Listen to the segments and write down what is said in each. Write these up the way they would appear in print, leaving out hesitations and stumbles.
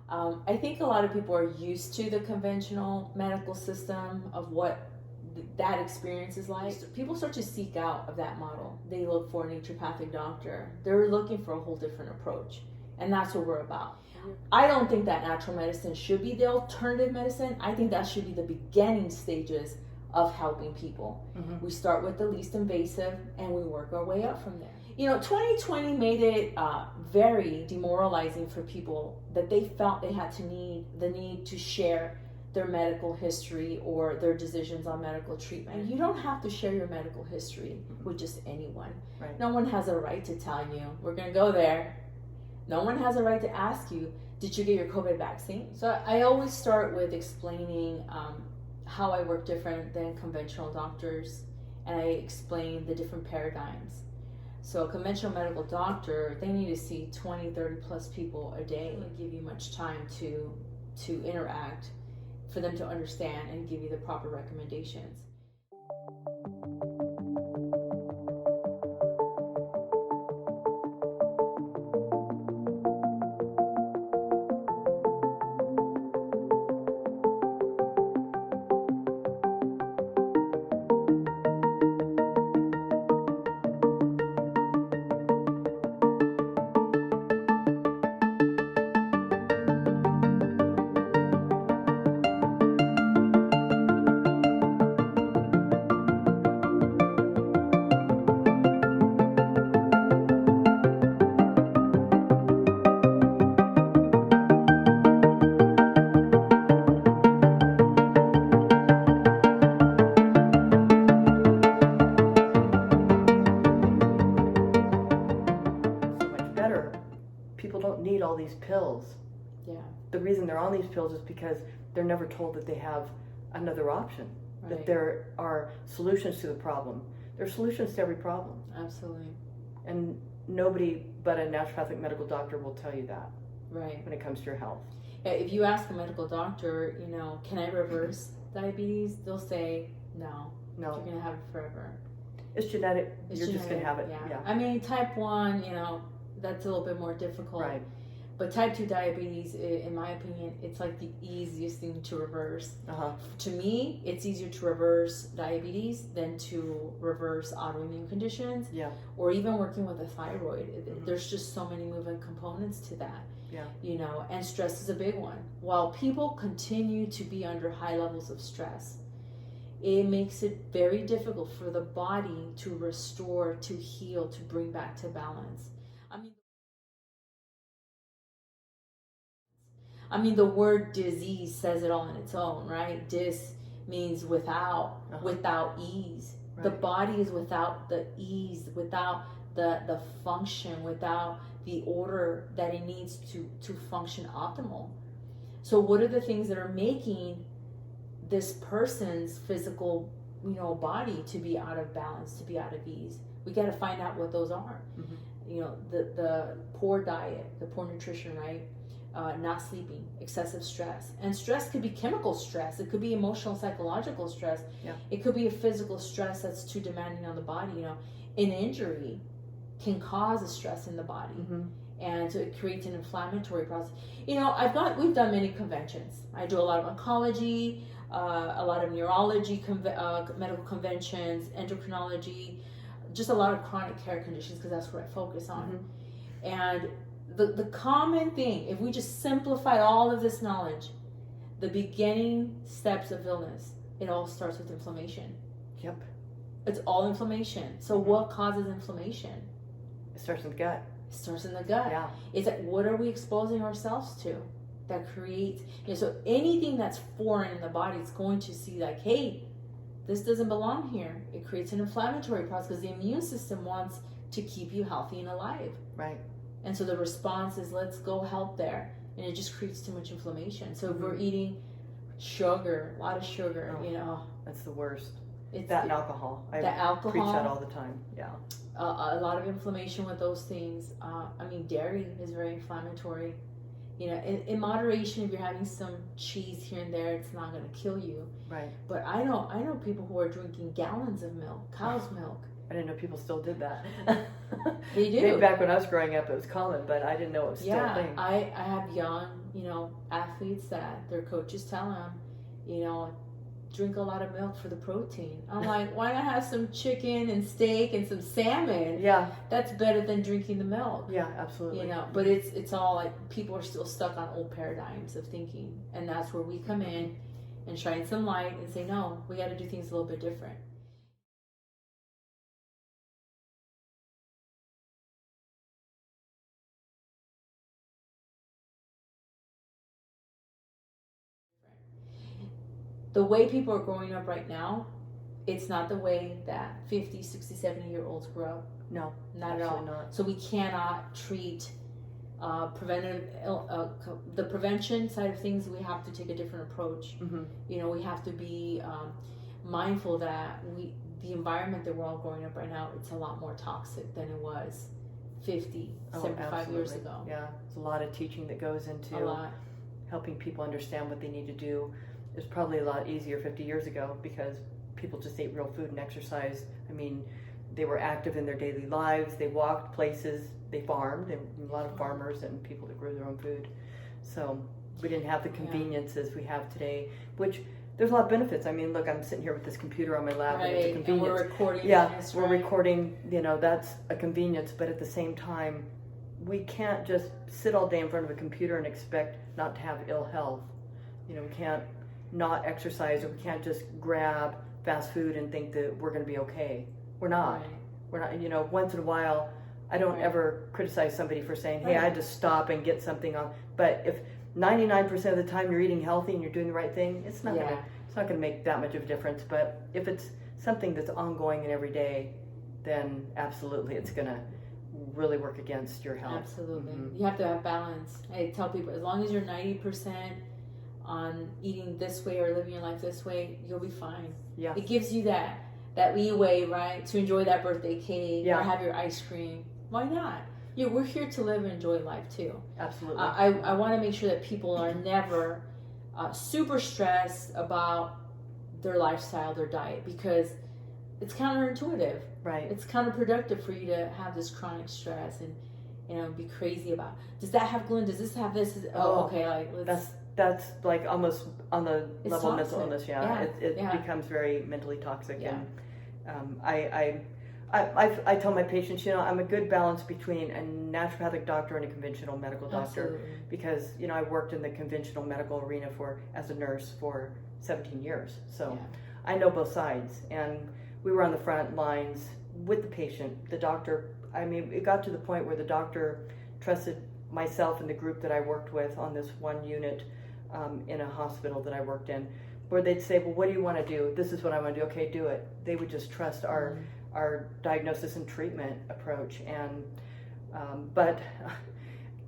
I think a lot of people are used to the conventional medical system of what that experience is like. People start to seek out of that model. They look for a naturopathic doctor. They're looking for a whole different approach. And that's what we're about. I don't think that natural medicine should be the alternative medicine. I think that should be the beginning stages of helping people. Mm-hmm. We start with the least invasive and we work our way up from there. 2020 made it very demoralizing for people that they felt they had the need to share their medical history or their decisions on medical treatment. You don't have to share your medical history with just anyone. Right. No one has a right to tell you, we're going to go there. No one has a right to ask you, did you get your COVID vaccine? So I always start with explaining how I work different than conventional doctors, and I explain the different paradigms. So a conventional medical doctor, they need to see 20, 30 plus people a day and give you much time to interact for them to understand and give you the proper recommendations. People don't need all these pills. Yeah. The reason they're on these pills is because they're never told that they have another option, right. That there are solutions to the problem. There are solutions to every problem. Absolutely. And nobody but a naturopathic medical doctor will tell you that. Right. When it comes to your health. If you ask a medical doctor, can I reverse diabetes? They'll say, no. You're going to have it forever. It's genetic. You're just going to have it. Yeah. I mean, type 1, that's a little bit more difficult. Right. But type 2 diabetes, in my opinion, it's like the easiest thing to reverse. Uh-huh. To me, it's easier to reverse diabetes than to reverse autoimmune conditions. Yeah. Or even working with a thyroid. Mm-hmm. There's just so many moving components to that. Yeah. And stress is a big one. While people continue to be under high levels of stress, it makes it very difficult for the body to restore, to heal, to bring back to balance. I mean, the word disease says it all on its own, right? Dis means without, without ease. Right. The body is without the ease, without the function, without the order that it needs to function optimal. So what are the things that are making this person's physical, body to be out of balance, to be out of ease? We got to find out what those are. Mm-hmm. The poor diet, the poor nutrition, right? Not sleeping, excessive stress. And stress could be chemical stress. It could be emotional, psychological stress. Yeah. It could be a physical stress that's too demanding on the body. An injury can cause a stress in the body. Mm-hmm. And so it creates an inflammatory process. We've done many conventions. I do a lot of oncology, a lot of neurology, medical conventions, endocrinology, just a lot of chronic care conditions because that's what I focus on. Mm-hmm. And the common thing, if we just simplified all of this knowledge, the beginning steps of illness, it all starts with inflammation. Yep. It's all inflammation. So what causes inflammation? It starts in the gut. It starts in the gut. Yeah. It's like, what are we exposing ourselves to that creates, so anything that's foreign in the body is going to see like, hey, this doesn't belong here. It creates an inflammatory process because the immune system wants to keep you healthy and alive. Right. And so the response is, let's go help there. And it just creates too much inflammation. So if we're eating sugar, a lot of sugar, That's the worst. It's that and alcohol. I alcohol. Preach that all the time. Yeah. A lot of inflammation with those things. Dairy is very inflammatory. In moderation, if you're having some cheese here and there, it's not going to kill you. Right. But I know people who are drinking gallons of milk, cow's milk. I didn't know people still did that. They do. Maybe back when I was growing up, it was common, but I didn't know it was still a thing. I have young, athletes that their coaches tell them, drink a lot of milk for the protein. I'm like, why not have some chicken and steak and some salmon? Yeah. That's better than drinking the milk. Yeah, absolutely. But it's all like people are still stuck on old paradigms of thinking. And that's where we come in and shine some light and say, no, we got to do things a little bit different. The way people are growing up right now, it's not the way that 50, 60, 70-year-olds grew up. No, not at all. Not. So we cannot treat the prevention side of things. We have to take a different approach. Mm-hmm. We have to be mindful that the environment that we're all growing up right now, it's a lot more toxic than it was 50, 75 years ago. Yeah, there's a lot of teaching that goes into helping people understand what they need to do. It was probably a lot easier 50 years ago because people just ate real food and exercised. I mean, they were active in their daily lives. They walked places. They farmed. There were a lot of farmers and people that grew their own food. So we didn't have the conveniences we have today, which there's a lot of benefits. I mean, look, I'm sitting here with this computer on my lap and it's a convenience. And we're recording. We're recording, that's a convenience, but at the same time, we can't just sit all day in front of a computer and expect not to have ill health. We can't not exercise, or we can't just grab fast food and think that we're going to be okay. We're not. Right. We're not. Once in a while, I don't ever criticize somebody for saying, hey, I had to stop and get something on. But if 99% of the time you're eating healthy and you're doing the right thing, it's not going to make that much of a difference. But if it's something that's ongoing and every day, then absolutely it's going to really work against your health. Absolutely. Mm-hmm. You have to have balance. I tell people, as long as you're 90% on eating this way or living your life this way, you'll be fine. Yeah. It gives you that leeway, right, to enjoy that birthday cake or have your ice cream. Why not? We're here to live and enjoy life too. Absolutely. I want to make sure that people are never super stressed about their lifestyle, their diet, because it's counterintuitive. Right. It's counterproductive for you to have this chronic stress and be crazy about, does that have gluten? Does this have this? Okay. Like, that's like almost on the level of mental illness. It becomes very mentally toxic. Yeah. And I tell my patients, I'm a good balance between a naturopathic doctor and a conventional medical doctor. Absolutely. Because I worked in the conventional medical arena as a nurse for 17 years, so I know both sides, and we were on the front lines with the patient. The doctor, it got to the point where the doctor trusted myself and the group that I worked with on this one unit in a hospital that I worked in, where they'd say, well, what do you want to do? This is what I want to do. Okay, do it. They would just trust our diagnosis and treatment approach. And but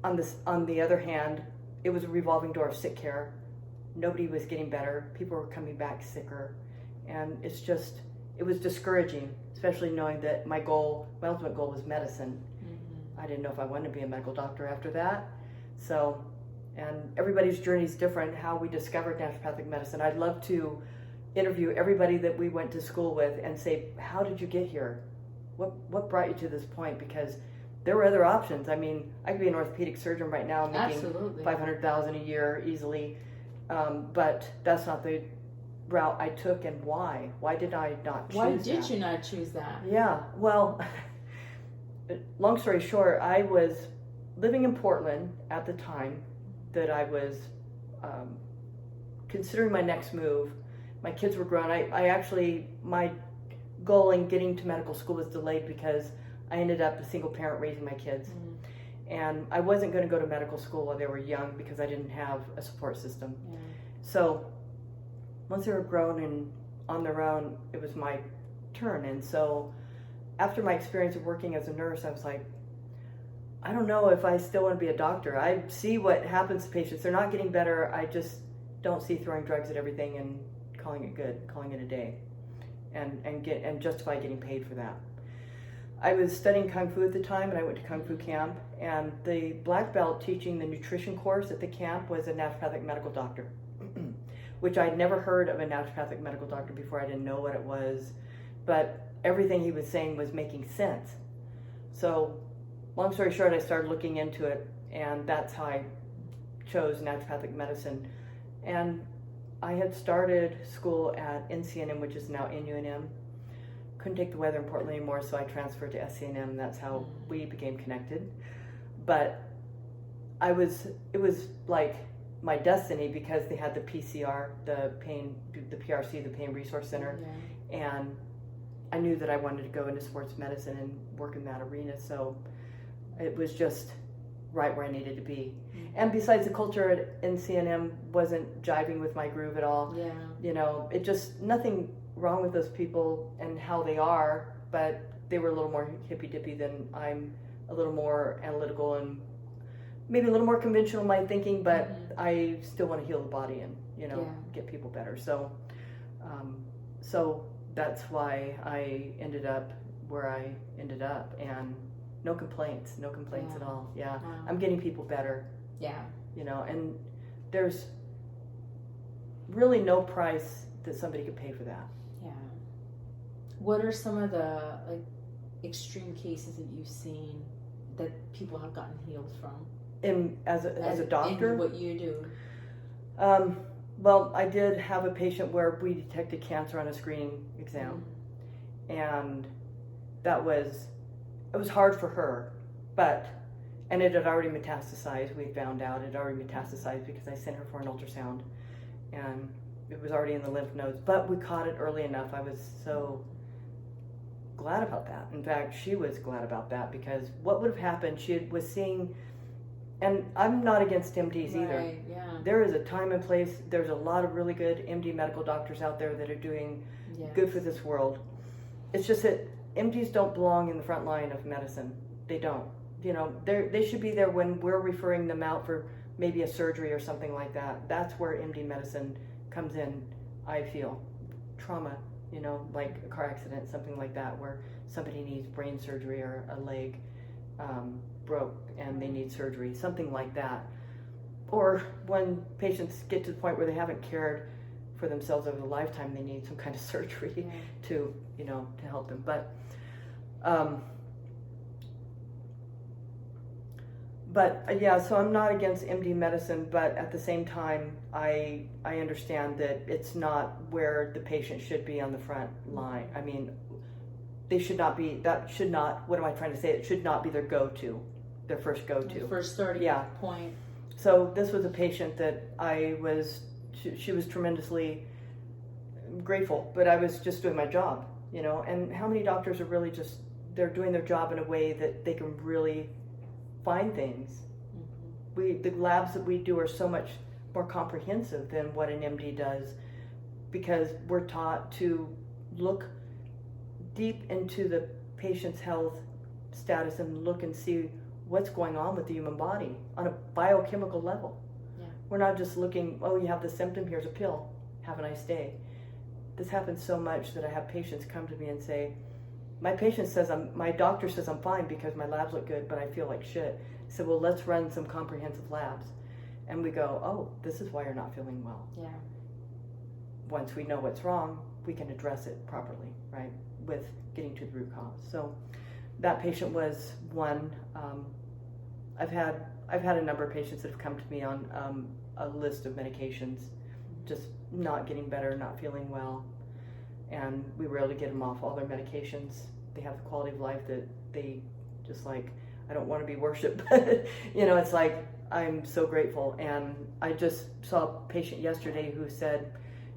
on the other hand, it was a revolving door of sick care. Nobody was getting better. People were coming back sicker, and it was discouraging, especially knowing that my ultimate goal was medicine. I didn't know if I wanted to be a medical doctor after that. So, and everybody's journey is different, how we discovered naturopathic medicine. I'd love to interview everybody that we went to school with and say, how did you get here? What brought you to this point? Because there were other options. I could be an orthopedic surgeon right now making $500,000 a year easily, but that's not the route I took. And why? Why did I not choose that? Why did you not choose that? Yeah, well, long story short, I was living in Portland at the time that I was considering my next move. My kids were grown. My goal in getting to medical school was delayed because I ended up a single parent raising my kids. And I wasn't going to go to medical school while they were young because I didn't have a support system. So once they were grown and on their own, it was my turn. And so after my experience of working as a nurse, I was like, I don't know if I still want to be a doctor. I see what happens to patients. They're not getting better. I just don't see throwing drugs at everything and calling it good, calling it a day, and justify getting paid for that. I was studying Kung Fu at the time, and I went to Kung Fu camp, and the black belt teaching the nutrition course at the camp was a naturopathic medical doctor, which I'd never heard of a naturopathic medical doctor before. I didn't know what it was, but everything he was saying was making sense. So, long story short, I started looking into it, and that's how I chose naturopathic medicine. And I had started school at NCNM, which is now NUNM. Couldn't take the weather in Portland anymore, so I transferred to SCNM, and that's how we became connected. But it was like my destiny, because they had the PCR, the PRC, the Pain Resource Center, and I knew that I wanted to go into sports medicine and work in that arena, so it was just right where I needed to be. And besides, the culture at NCNM wasn't jiving with my groove at all. Yeah. You know, it just, nothing wrong with those people and how they are, but they were a little more hippy-dippy than I'm, a little more analytical and maybe a little more conventional in my thinking, but I still want to heal the body and, you know, get people better. So, so that's why I ended up where I ended up, and no complaints at all. Yeah. Wow. I'm getting people better. Yeah. You know, and there's really no price that somebody could pay for that. Yeah. What are some of the like extreme cases that you've seen that people have gotten healed from? As a doctor? In what you do? Well, I did have a patient where we detected cancer on a screening exam, and it was hard for her, and it had already metastasized. We found out it had already metastasized because I sent her for an ultrasound, and it was already in the lymph nodes, but we caught it early enough. I was so glad about that. In fact, she was glad about that, because what would have happened, was seeing, and I'm not against MDs either. Yeah. There is a time and place. There's a lot of really good MD medical doctors out there that are doing good for this world. It's just that MDs don't belong in the front line of medicine. They don't. You know, they should be there when we're referring them out for maybe a surgery or something like that. That's where MD medicine comes in, I feel. Trauma, you know, like a car accident, something like that, where somebody needs brain surgery or a leg broke and they need surgery, something like that. Or when patients get to the point where they haven't cared for themselves over a lifetime, they need some kind of surgery to, you know, to help them. But yeah, so I'm not against MD medicine, but at the same time, I understand that it's not where the patient should be on the front line. I mean, they should not be, what am I trying to say? It should not be their go-to, their first go-to. First starting point. So this was a patient that she was tremendously grateful, but I was just doing my job, you know, and how many doctors are really just, they're doing their job in a way that they can really find things. The labs that we do are so much more comprehensive than what an MD does, because we're taught to look deep into the patient's health status and look and see what's going on with the human body on a biochemical level. Yeah. We're not just looking, oh, you have the symptom, here's a pill, have a nice day. This happens so much that I have patients come to me and say, my doctor says I'm fine because my labs look good, but I feel like shit. I said, well, let's run some comprehensive labs. And we go, oh, this is why you're not feeling well. Yeah. Once we know what's wrong, we can address it properly, right? With getting to the root cause. So that patient was one. I've had a number of patients that have come to me on a list of medications, just not getting better, not feeling well, and we were able to get them off all their medications. They have the quality of life that they just like, I don't want to be worshipped, but you know, it's like, I'm so grateful. And I just saw a patient yesterday who said,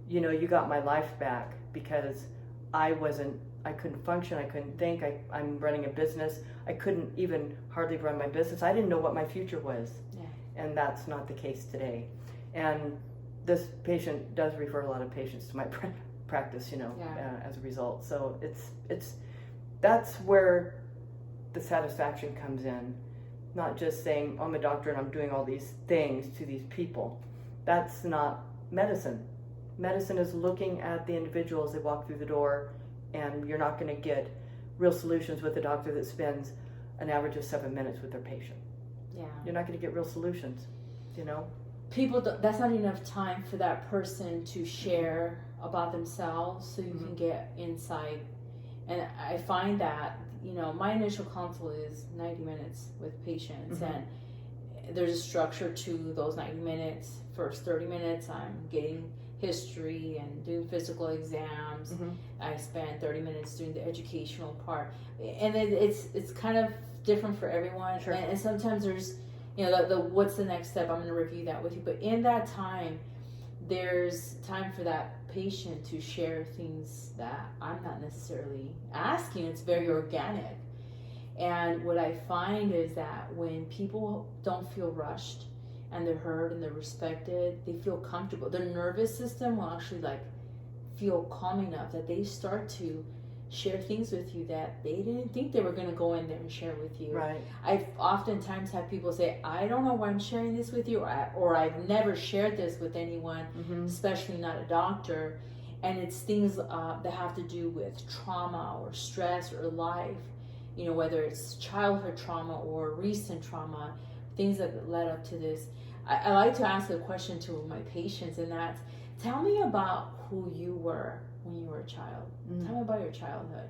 you know, you got my life back, because I couldn't function, I couldn't think, I'm running a business, I couldn't even hardly run my business, I didn't know what my future was. Yeah. And that's not the case today. And this patient does refer a lot of patients to my practice, you know, as a result. So that's where the satisfaction comes in, not just saying, oh, I'm a doctor and I'm doing all these things to these people. That's not medicine. Medicine is looking at the individual as they walk through the door, and you're not going to get real solutions with a doctor that spends an average of 7 minutes with their patient. Yeah. You're not going to get real solutions, you know? That's not enough time for that person to share about themselves, so you can get insight And I find that, my initial consult is 90 minutes with patients, and there's a structure to those 90 minutes. First 30 minutes, I'm getting history and doing physical exams. I spend 30 minutes doing the educational part, and then it's kind of different for everyone. Sure. And sometimes there's, the what's the next step? I'm going to review that with you. But in that time, there's time for that patient to share things that I'm not necessarily asking. It's very organic. And what I find is that when people don't feel rushed and they're heard and they're respected, they feel comfortable. Their nervous system will actually feel calm enough that they start to share things with you that they didn't think they were going to go in there and share with you. Right. I've oftentimes had people say, I don't know why I'm sharing this with you, or I've never shared this with anyone, especially not a doctor. And it's things that have to do with trauma or stress or life, whether it's childhood trauma or recent trauma, things that led up to this. I like to ask a question to my patients, and that's, tell me about who you were when you were a child. Tell me about your childhood.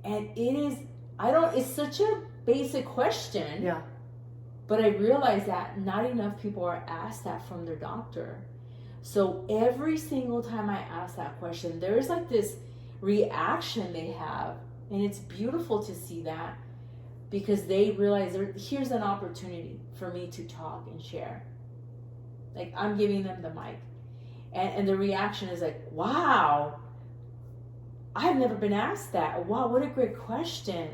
And it's such a basic question. Yeah. But I realize that not enough people are asked that from their doctor. So every single time I ask that question, there's this reaction they have. And it's beautiful to see that, because they realize here's an opportunity for me to talk and share. I'm giving them the mic. And the reaction is wow, I've never been asked that. Wow, what a great question.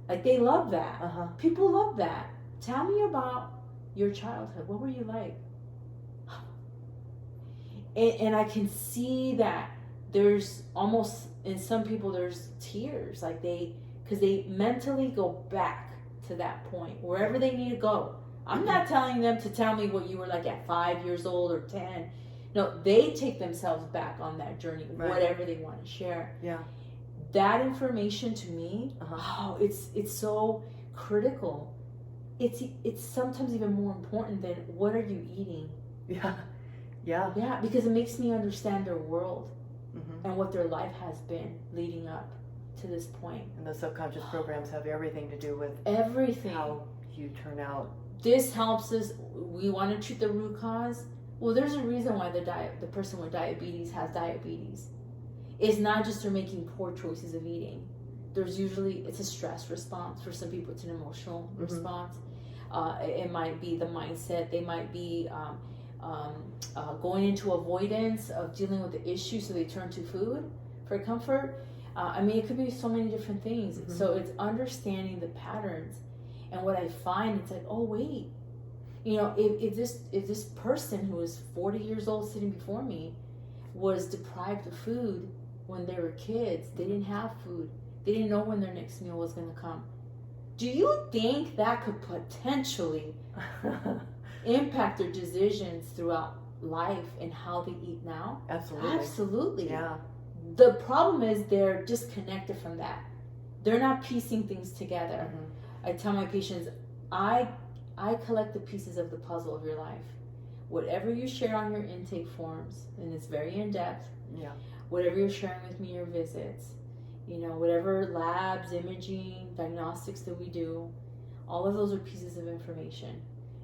They love that. People love that. Tell me about your childhood. What were you like? And I can see that there's almost, in some people, there's tears. Because they mentally go back to that point, wherever they need to go. I'm not telling them to tell me what you were like at 5 years old or 10. No, they take themselves back on that journey, whatever they want to share. Yeah. That information to me, it's so critical. It's sometimes even more important than what are you eating. Yeah, because it makes me understand their world and what their life has been leading up to this point. And the subconscious programs have everything to do with everything. How you turn out. This helps us. We want to treat the root cause. Well, there's a reason why the person with diabetes has diabetes. It's not just they're making poor choices of eating. It's a stress response. For some people, it's an emotional response. It might be the mindset. They might be going into avoidance of dealing with the issue, so they turn to food for comfort. It could be so many different things. So it's understanding the patterns. And what I find, it's oh wait, if this person who is 40 years old sitting before me was deprived of food when they were kids, they didn't have food, they didn't know when their next meal was going to come. Do you think that could potentially impact their decisions throughout life and how they eat now? Absolutely. Yeah. The problem is they're disconnected from that. They're not piecing things together. I tell my patients, I collect the pieces of the puzzle of your life. Whatever you share on your intake forms, and it's very in-depth. Yeah. Whatever you're sharing with me, your visits, whatever labs, imaging, diagnostics that we do, all of those are pieces of information.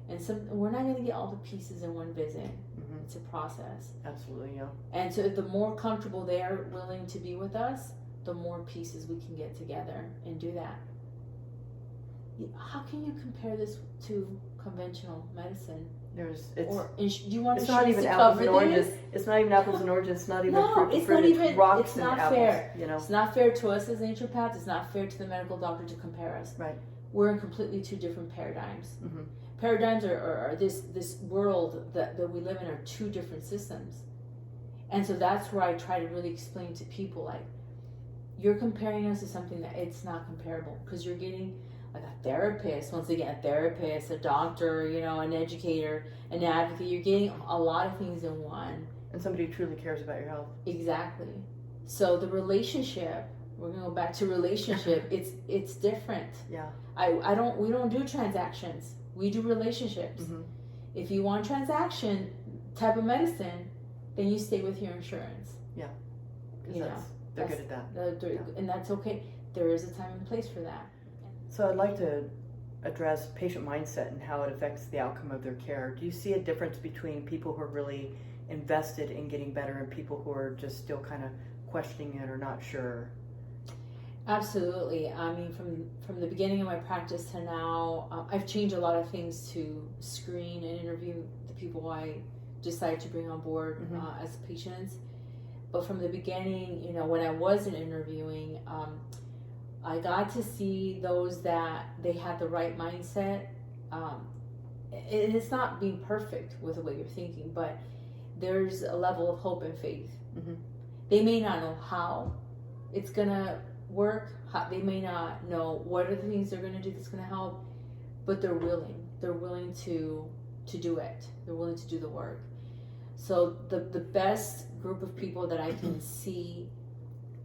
And we're not going to get all the pieces in one visit. It's a process. Absolutely, yeah. And so the more comfortable they are willing to be with us, the more pieces we can get together and do that. How can you compare this to conventional medicine? Do you want it's to not even apples and oranges. It's not even apples and oranges. It's not even rocks it's and not apples. Fair. You It's not fair to us as naturopaths. It's not fair to the medical doctor to compare us. Right. We're in completely two different paradigms. Paradigms are this world that we live in are two different systems. And so that's where I try to really explain to people, you're comparing us to something that it's not comparable, because you're getting a therapist, a doctor, an educator, an advocate. You're getting a lot of things in one. And somebody who truly cares about your health. Exactly. So the relationship, we're gonna go back to relationship. it's different. Yeah. We don't do transactions. We do relationships. If you want transaction type of medicine, then you stay with your insurance. Yeah. They're good at that. And that's okay. There is a time and place for that. So I'd like to address patient mindset and how it affects the outcome of their care. Do you see a difference between people who are really invested in getting better and people who are just still kind of questioning it or not sure? Absolutely. I mean, from the beginning of my practice to now, I've changed a lot of things to screen and interview the people I decide to bring on board as patients. But from the beginning, you know, when I wasn't interviewing, I got to see those that they had the right mindset. And it's not being perfect with the way you're thinking, but there's a level of hope and faith. They may not know how it's gonna work. They may not know what are the things they're gonna do that's gonna help, but they're willing. They're willing to do it. They're willing to do the work. So the best group of people that I can see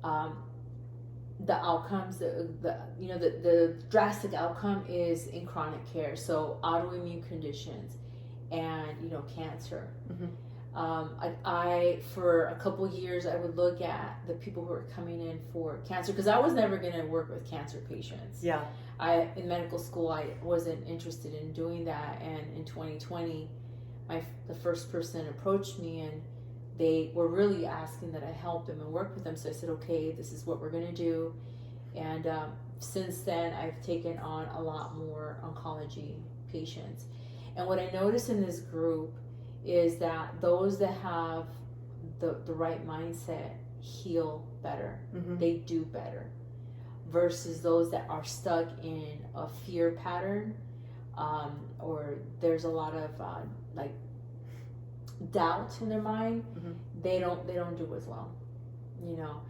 the outcomes, the drastic outcome is in chronic care. So autoimmune conditions and, you know, cancer. I for a couple of years, I would look at the people who are coming in for cancer, because I was never going to work with cancer patients. Yeah. In medical school, I wasn't interested in doing that. And in 2020, the first person approached me and they were really asking that I help them and work with them. So I said, okay, this is what we're going to do. And since then, I've taken on a lot more oncology patients. And what I noticed in this group is that those that have the right mindset heal better. They do better. Versus those that are stuck in a fear pattern, or there's a lot of like doubt in their mind. They don't do as well. You know,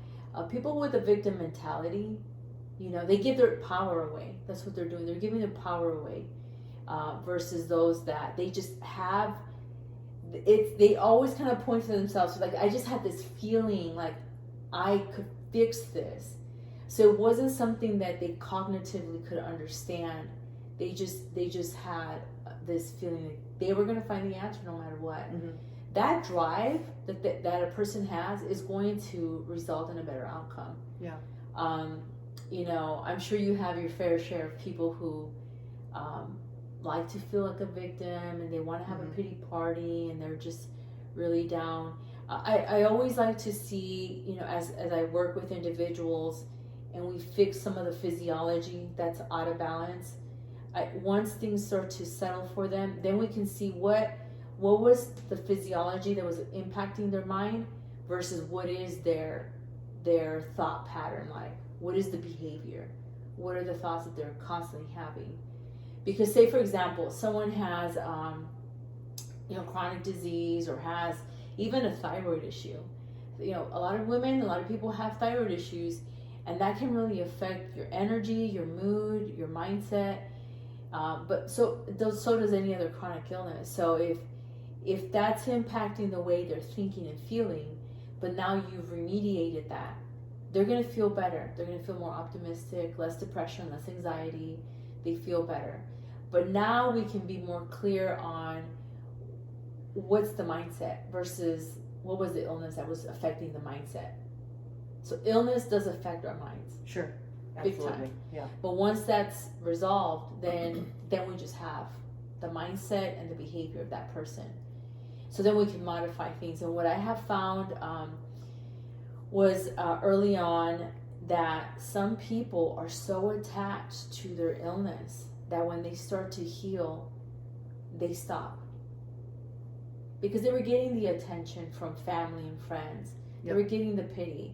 people with a victim mentality, you know, they give their power away. That's what they're doing. They're giving their power away. Versus those that they just have. They always kind of point to themselves. So like, I just had this feeling like I could fix this. So it wasn't something that they cognitively could understand. They just had this feeling that they were going to find the answer no matter what. That drive that a person has is going to result in a better outcome. Yeah. You know, I'm sure you have your fair share of people who like to feel like a victim and they want to have a pity party and they're just really down. I always like to see, you know, as I work with individuals and we fix some of the physiology that's out of balance, once things start to settle for them, then we can see what was the physiology that was impacting their mind versus what is their thought pattern like. What is the behavior? What are the thoughts that they're constantly having? Because say, for example, someone has, you know, chronic disease or has even a thyroid issue. You know, a lot of women, a lot of people have thyroid issues, and that can really affect your energy, your mood, your mindset. But so does any other chronic illness. So if that's impacting the way they're thinking and feeling, but now you've remediated that, they're going to feel better. They're going to feel more optimistic, less depression, less anxiety. They feel better. But now we can be more clear on what's the mindset versus what was the illness that was affecting the mindset. So illness does affect our minds. Sure. Big Absolutely. time. Yeah. But once that's resolved, then we just have the mindset and the behavior of that person. So then we can modify things. And what I have found was early on that some people are so attached to their illness that when they start to heal, they stop. Because they were getting the attention from family and friends. They were getting the pity.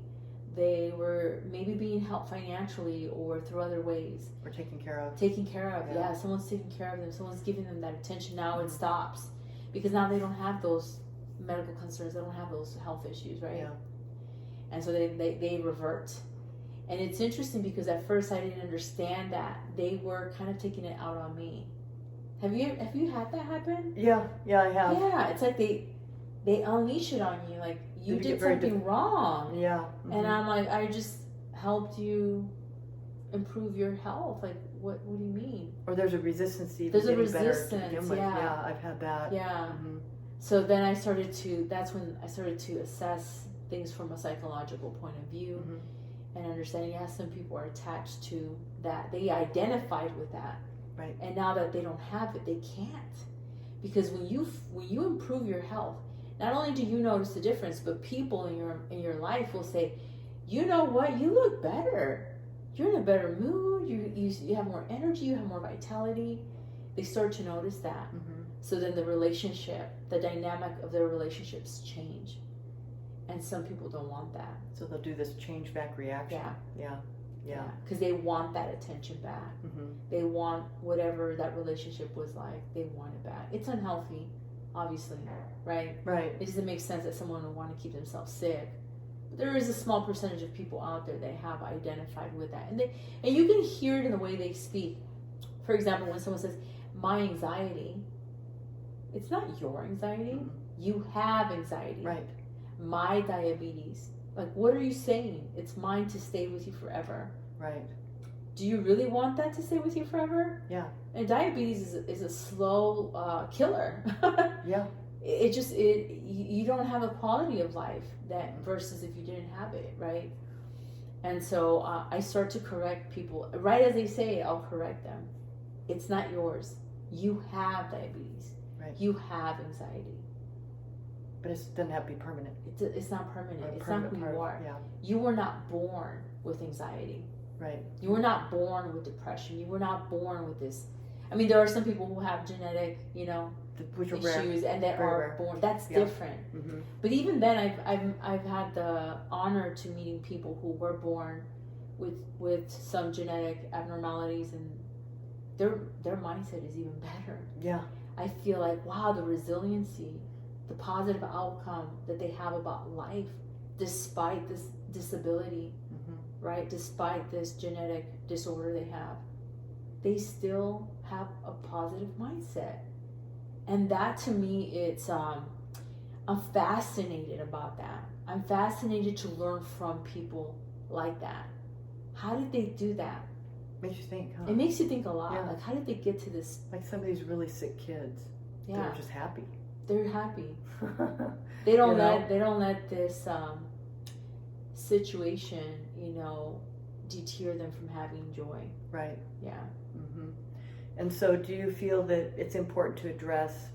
They were maybe being helped financially or through other ways. Or taken care of. Yeah. Someone's taking care of them. Someone's giving them that attention. Now it stops. Because now they don't have those medical concerns. They don't have those health issues, right? Yeah. And so they revert. And it's interesting because at first I didn't understand that. They were kind of taking it out on me. Have you had that happen? Yeah, I have. Yeah, it's like they unleash it on you. Like, you did something wrong. Yeah. And I'm like, I just helped you improve your health. Like, what do you mean? Or there's a resistance to even There's a getting better resistance, to begin with. Yeah, I've had that. Yeah. So then that's when I started to assess things from a psychological point of view, and understanding, some people are attached to that. They identified with that. Right. And now that they don't have it, they can't. Because when you improve your health, not only do you notice the difference, but people in your life will say, you know what, you look better. You're in a better mood. You have more energy. You have more vitality. They start to notice that. So then the relationship, the dynamic of their relationships change. And some people don't want that. So they'll do this change back reaction. Yeah. Because they want that attention back. They want whatever that relationship was like. They want it back. It's unhealthy, obviously, right? Right. It doesn't make sense that someone would want to keep themselves sick. But there is a small percentage of people out there that have identified with that, and you can hear it in the way they speak. For example, when someone says, "My anxiety," it's not your anxiety. You have anxiety. Right. My diabetes. Like, what are you saying? It's mine to stay with you forever. Right. Do you really want that to stay with you forever? Yeah. And diabetes is a slow killer. Yeah. You don't have a quality of life that versus if you didn't have it, right? And so I start to correct people. Right as they say it, I'll correct them. It's not yours. You have diabetes. Right. You have anxiety. But it doesn't have to be permanent. It's not permanent. It's not who you are. Yeah. You were not born with anxiety. Right. You were not born with depression. You were not born with this. I mean, there are some people who have genetic, Which are issues, rare. and that Very are rare. born. That's different. But even then, I've had the honor to meeting people who were born with some genetic abnormalities, and their mindset is even better. Yeah. I feel like, wow, the resiliency, the positive outcome that they have about life, despite this disability, right? Despite this genetic disorder they still have a positive mindset. And that, to me, I'm fascinated about that. I'm fascinated to learn from people like that. How did they do that? Makes you think, huh? It makes you think a lot. Yeah. Like, how did they get to this? Like some of these really sick kids. Yeah. They're just happy. They're happy. They don't let this situation, deter them from having joy. Right. Yeah. And so do you feel that it's important to address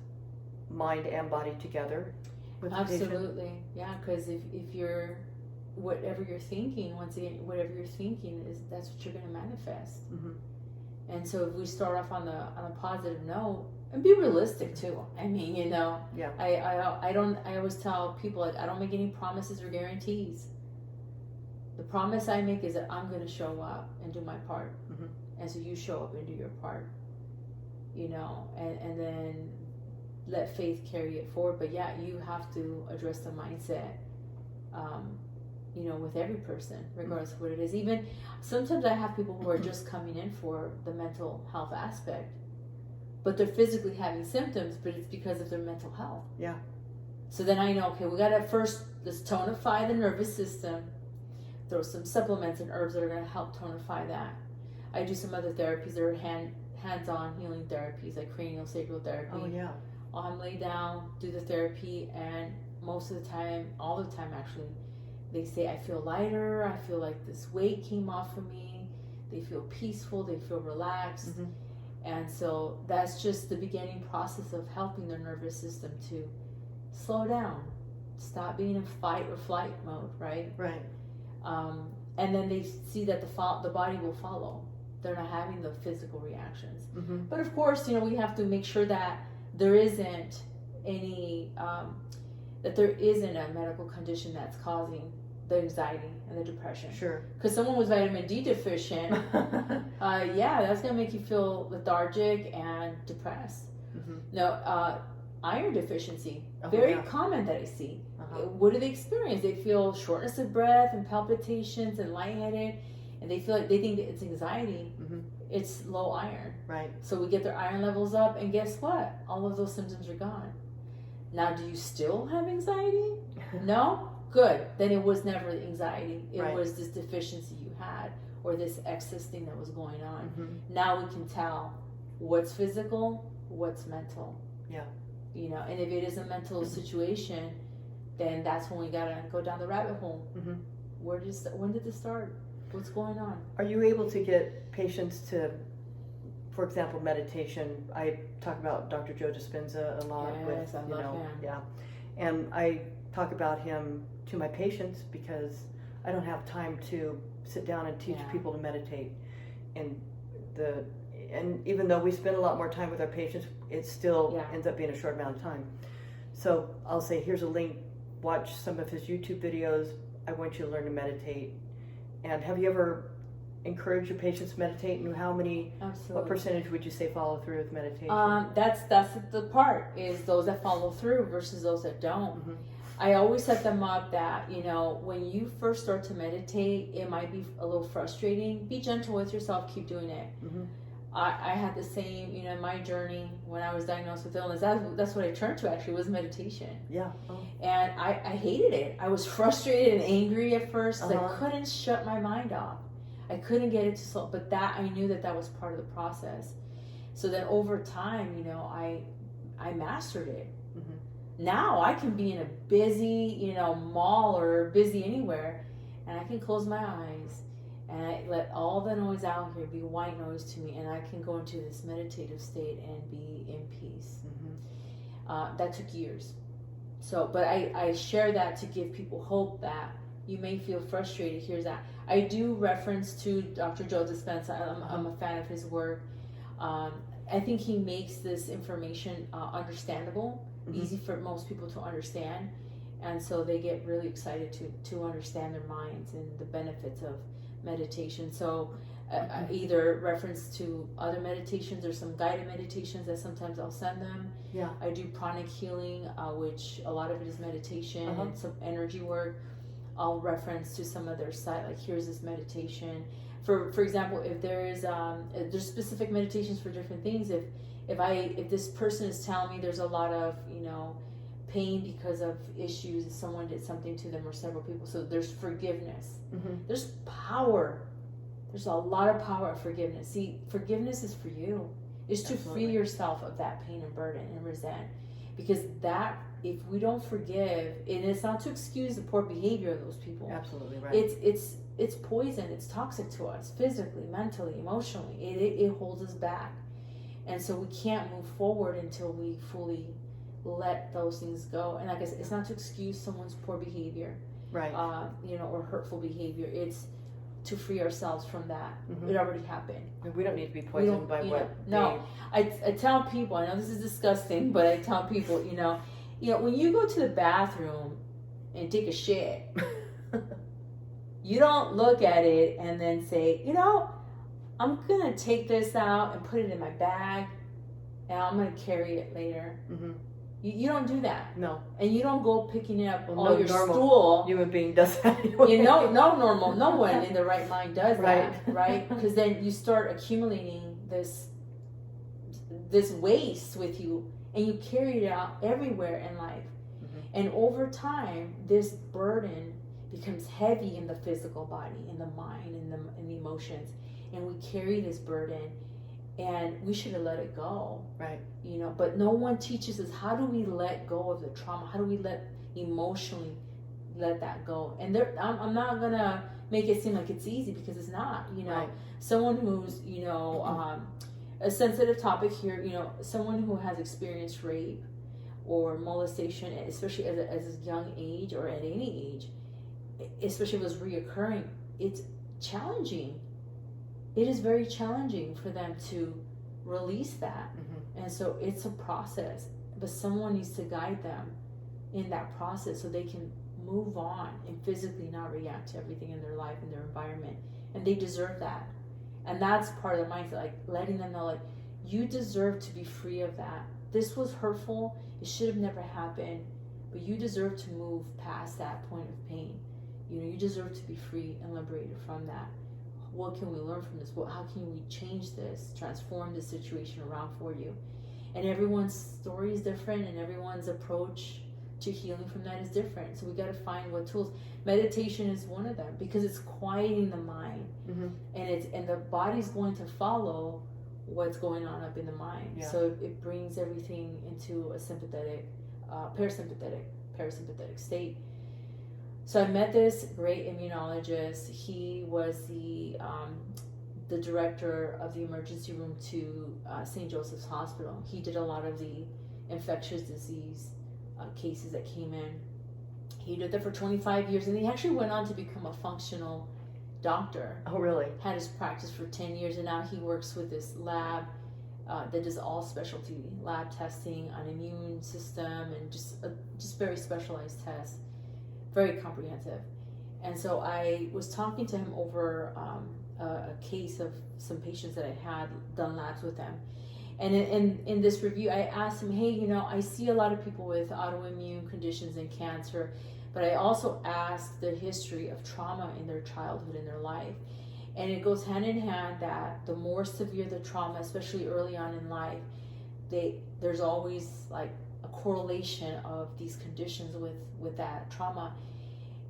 mind and body together with the patient? Absolutely. Yeah, because if you're, whatever you're thinking, once again, whatever you're thinking that's what you're going to manifest. And so if we start off on a positive note, and be realistic too. I mean, Yeah. I always tell people, like, I don't make any promises or guarantees. The promise I make is that I'm going to show up and do my part. And so you show up and do your part, and then let faith carry it forward. But yeah, you have to address the mindset, with every person, regardless of what it is. Even sometimes I have people who are just coming in for the mental health aspect, but they're physically having symptoms, but it's because of their mental health. Yeah. So then I know, okay, we got to first, let's tonify the nervous system, throw some supplements and herbs that are going to help tonify that. I do some other therapies that are hands-on healing therapies, like craniosacral therapy. Oh, yeah. I'll have them lay down, do the therapy, and most of the time, all the time actually, they say, I feel lighter, I feel like this weight came off of me, they feel peaceful, they feel relaxed. And so that's just the beginning process of helping their nervous system to slow down, stop being in fight or flight mode, right? Right. And then they see that the body will follow. They're not having the physical reactions. But of course, we have to make sure that there isn't any, that there isn't a medical condition that's causing the anxiety and the depression. Sure. Because someone was vitamin D deficient, that's going to make you feel lethargic and depressed. No, iron deficency, very common that I see. What do they experience? They feel shortness of breath and palpitations and lightheaded, and they think that it's anxiety. It's low iron. Right. So we get their iron levels up, and guess what? All of those symptoms are gone. Now, do you still have anxiety? No? Good. Then it was never anxiety. It was this deficiency you had, or this excess thing that was going on. Now we can tell what's physical, what's mental. Yeah. And if it is a mental situation, then that's when we gotta go down the rabbit hole. Mm-hmm. When did this start? What's going on? Are you able to get patients to, for example, meditation? I talk about Dr. Joe Dispenza a lot. Yes, I love him. Yeah, and I talk about him to my patients because I don't have time to sit down and teach people to meditate, and even though we spend a lot more time with our patients, it still ends up being a short amount of time. So I'll say, here's a link. Watch some of his YouTube videos. I want you to learn to meditate. And have you ever encouraged your patients to meditate? And how many? Absolutely. What percentage would you say follow through with meditation? That's the part, is those that follow through versus those that don't. Mm-hmm. I always set them up that, when you first start to meditate, it might be a little frustrating. Be gentle with yourself. Keep doing it. Mm-hmm. I had the same, in my journey when I was diagnosed with illness. That's what I turned to, actually, was meditation. Yeah. Oh. And I hated it. I was frustrated and angry at first because I couldn't shut my mind off. I couldn't get it to slow. But I knew that was part of the process. So then over time, I mastered it. Mm-hmm. Now I can be in a busy, mall or busy anywhere, and I can close my eyes. And I let all the noise out here be white noise to me, and I can go into this meditative state and be in peace. Mm-hmm. That took years. So, but I share that to give people hope that you may feel frustrated. Here's that. I do reference to Dr. Joe Dispenza. I'm a fan of his work. I think he makes this information understandable, mm-hmm. easy for most people to understand. And so they get really excited to understand their minds and the benefits of meditation. So either reference to other meditations or some guided meditations that sometimes I'll send them. Yeah. I do pranic healing, which a lot of it is meditation and some energy work. I'll reference to some of their site, like here's this meditation. For example, if there's specific meditations for different things. If this person is telling me there's a lot of pain because of issues, if someone did something to them or several people, so there's forgiveness. Mm-hmm. There's power. There's a lot of power in forgiveness. See, forgiveness is for you. It's to free yourself of that pain and burden and resent. Because if we don't forgive, and it's not to excuse the poor behavior of those people. Absolutely right. It's poison. It's toxic to us, physically, mentally, emotionally. It holds us back. And so we can't move forward until we fully let those things go. And like I said, it's not to excuse someone's poor behavior, right? Or hurtful behavior. It's to free ourselves from that. Mm-hmm. It already happened. And we don't need to be poisoned by what. No, I tell people. I know this is disgusting, but I tell people, when you go to the bathroom and take a shit, you don't look at it and then say, I'm gonna take this out and put it in my bag, and I'm gonna carry it later. Mm-hmm. You don't do that. No. And you don't go picking up all your stool. Human being does that anyway. No one in the right mind does that, right? Because then you start accumulating this waste with you, and you carry it out everywhere in life. Mm-hmm. And over time, this burden becomes heavy in the physical body, in the mind, in the emotions, and we carry this burden. And we should have let it go, right? But no one teaches us, how do we let go of the trauma? How do we emotionally let that go? And I'm not gonna make it seem like it's easy, because it's not. Right. Someone who's a sensitive topic here. Someone who has experienced rape or molestation, especially at a young age or at any age, especially if it's reoccurring, it's challenging. It is very challenging for them to release that. Mm-hmm. And so it's a process, but someone needs to guide them in that process so they can move on and physically not react to everything in their life and their environment. And they deserve that. And that's part of the mindset, like letting them know, like, you deserve to be free of that. This was hurtful. It should have never happened, but you deserve to move past that point of pain. You deserve to be free and liberated from that. What can we learn from this? How can we change this, transform the situation around for you? And everyone's story is different, and everyone's approach to healing from that is different. So we got to find what tools. Meditation is one of them, because it's quieting the mind, mm-hmm. and the body's going to follow what's going on up in the mind. Yeah. So it brings everything into a sympathetic, parasympathetic parasympathetic state. So I met this great immunologist. He was the director of the emergency room to St. Joseph's Hospital. He did a lot of the infectious disease cases that came in. He did that for 25 years, and he actually went on to become a functional doctor. Oh, really? Had his practice for 10 years, and now he works with this lab that does all specialty lab testing on immune system and just very specialized tests, very comprehensive. And so I was talking to him over a case of some patients that I had done labs with them. And in this review, I asked him, hey, I see a lot of people with autoimmune conditions and cancer, but I also asked the history of trauma in their childhood, in their life. And it goes hand in hand that the more severe the trauma, especially early on in life, there's always like a correlation of these conditions with that trauma.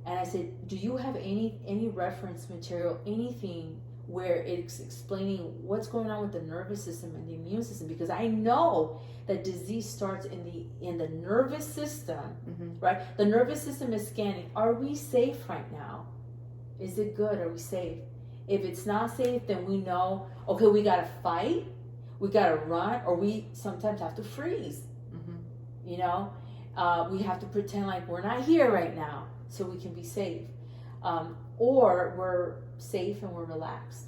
And I said, do you have any reference material, anything where it's explaining what's going on with the nervous system and the immune system? Because I know that disease starts in the nervous system, right? The nervous system is scanning. Are we safe right now? Is it good? Are we safe? If it's not safe, then we know, okay, we got to fight, we got to run, or we sometimes have to freeze. We have to pretend like we're not here right now so we can be safe. Or we're safe and we're relaxed.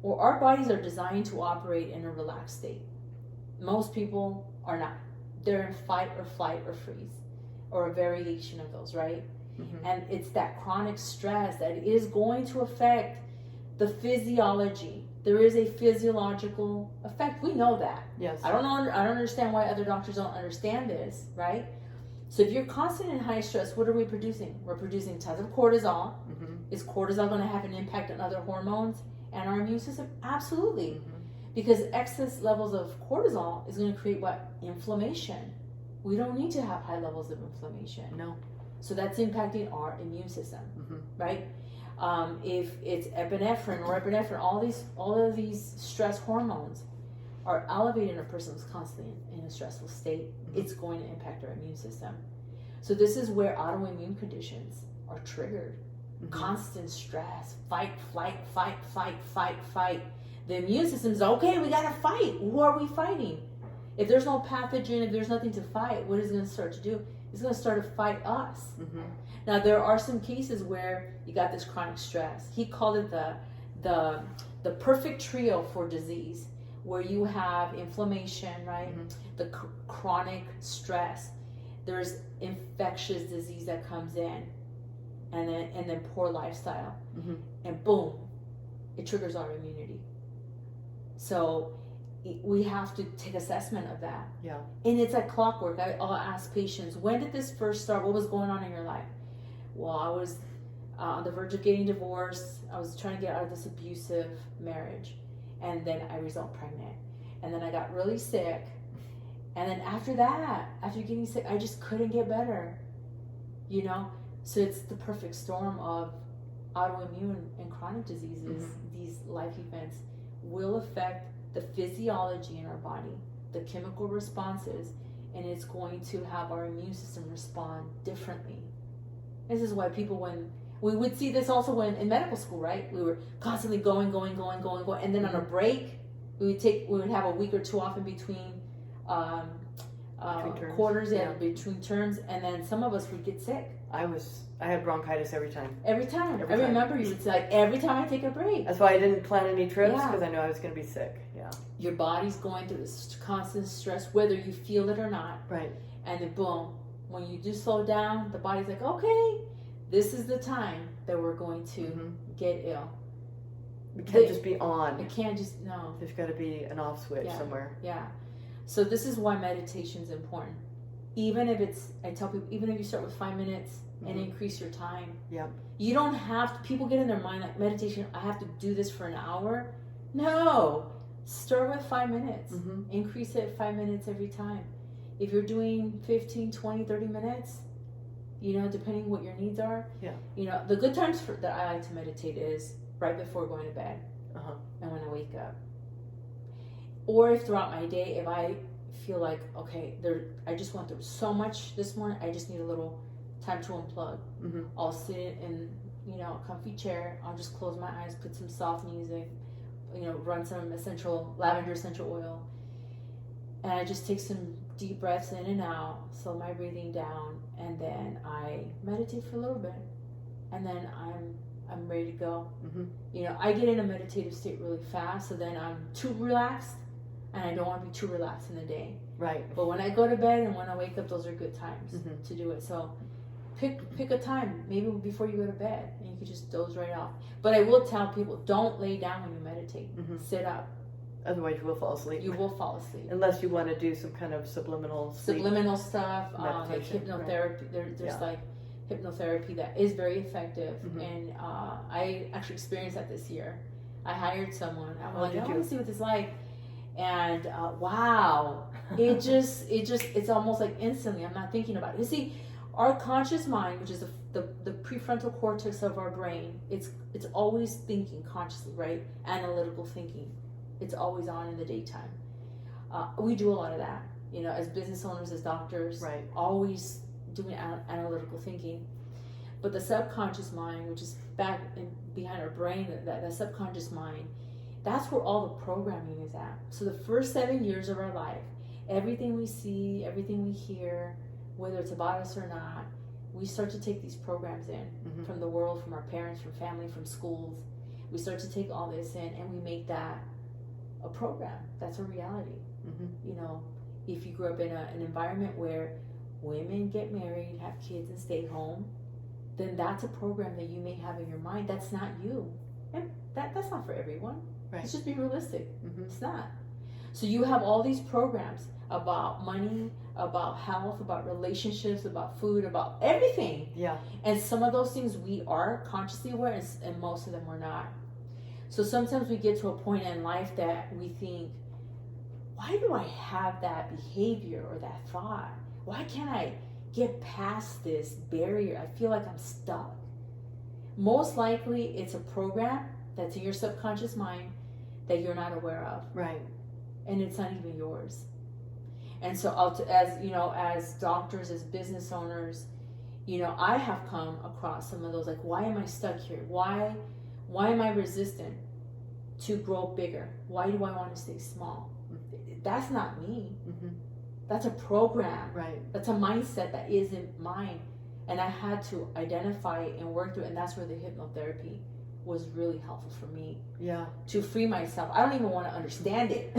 Or our bodies are designed to operate in a relaxed state. Most people are not. They're in fight or flight or freeze, or a variation of those, right? And it's that chronic stress that is going to affect the physiology. There is a physiological effect. We know that. Yes. I don't understand why other doctors don't understand this, right? So if you're constant in high stress, what are we producing? We're producing tons of cortisol. Is cortisol going to have an impact on other hormones and our immune system? Absolutely. Because excess levels of cortisol is going to create what? Inflammation. We don't need to have high levels of inflammation. No. So that's impacting our immune system, right? If it's epinephrine, all of these stress hormones are elevated in a person who's constantly in a stressful state, it's going to impact our immune system. So this is where autoimmune conditions are triggered. Constant stress, fight, flight, fight, fight, fight, fight. The immune system's okay, we gotta fight. Who are we fighting? If there's no pathogen, if there's nothing to fight, what is it gonna start to do? It's going to start to fight us. Now, there are some cases where you got this chronic stress. He called it the perfect trio for disease, where you have inflammation, right? The chronic stress. There's infectious disease that comes in, and then poor lifestyle, and boom, it triggers our immunity. So we have to take assessment of that. Yeah. And it's like clockwork. I'll ask patients, when did this first start? What was going on in your life? Well, I was on the verge of getting divorced. I was trying to get out of this abusive marriage. And then I result pregnant. And then I got really sick. And then after that, after getting sick, I just couldn't get better. So it's the perfect storm of autoimmune and chronic diseases. These life events will affect the physiology in our body, the chemical responses, and it's going to have our immune system respond differently. This is why people, when we would see this also when in medical school, right? We were constantly going, and then on a break, we would have a week or two off in between quarters and between terms, and then some of us would get sick. I had bronchitis every time. Every time. I remember you would say, like, every time I take a break. That's why I didn't plan any trips, because I knew I was going to be sick. Yeah. Your body's going through this constant stress, whether you feel it or not. Right. And then boom, when you do slow down, the body's like, okay, this is the time that we're going to get ill. It can't just be on. It can't just, no. There's got to be an off switch somewhere. Yeah. So this is why meditation is important. Even if I tell people, even if you start with 5 minutes and increase your time. Yeah. You don't have to, people get in their mind like meditation, I have to do this for an hour. No. Start with 5 minutes. Increase it 5 minutes every time. If you're doing 15, 20, 30 minutes, depending what your needs are. Yeah. The good times that I like to meditate is right before going to bed and when I wake up. Or if throughout my day, if I feel like, okay, I just went through so much this morning, I just need a little time to unplug. I'll sit in, you know, a comfy chair. I'll just close my eyes, put some soft music, you know, run some lavender essential oil, and I just take some deep breaths in and out, slow my breathing down, and then I meditate for a little bit, and then I'm ready to go. You know, I get in a meditative state really fast, so then I'm too relaxed, and I don't want to be too relaxed in the day. Right. But when I go to bed and when I wake up, those are good times to do it. So pick a time, maybe before you go to bed, and you can just doze right off. But I will tell people, don't lay down when you meditate. Sit up. Otherwise, you will fall asleep. You will fall asleep. Unless you want to do some kind of subliminal stuff, like hypnotherapy. Right. There's like hypnotherapy that is very effective, and I actually experienced that this year. I hired someone. I want to see what this is like, and wow, it's almost like instantly. I'm not thinking about it. You see, our conscious mind, which is the prefrontal cortex of our brain, it's always thinking consciously, right? Analytical thinking. It's always on in the daytime. We do a lot of that, you know, as business owners, as doctors, right? Always doing analytical thinking. But the subconscious mind, which is back behind our brain, that subconscious mind, that's where all the programming is at. So the first 7 years of our life, everything we see, everything we hear, whether it's about us or not, we start to take these programs in from the world, from our parents, from family, from schools. We start to take all this in, and we make that a program. That's a reality. You know, if you grew up in an environment where women get married, have kids, and stay home, then that's a program that you may have in your mind. That's not you, and that's not for everyone. Right. Let's just be realistic. It's not. So you have all these programs about money, about health, about relationships, about food, about everything. Yeah. And some of those things we are consciously aware, and most of them we're not. So sometimes we get to a point in life that we think, why do I have that behavior or that thought? Why can't I get past this barrier? I feel like I'm stuck. Most likely it's a program that's in your subconscious mind that you're not aware of. Right. And it's not even yours. And so as you know, as doctors, as business owners, you know, I have come across some of those, like, why am I stuck here? Why am I resistant to grow bigger? Why do I want to stay small? That's not me. That's a program. Right. That's a mindset that isn't mine. And I had to identify it and work through it. And that's where the hypnotherapy was really helpful for me. Yeah. To free myself. I don't even want to understand it.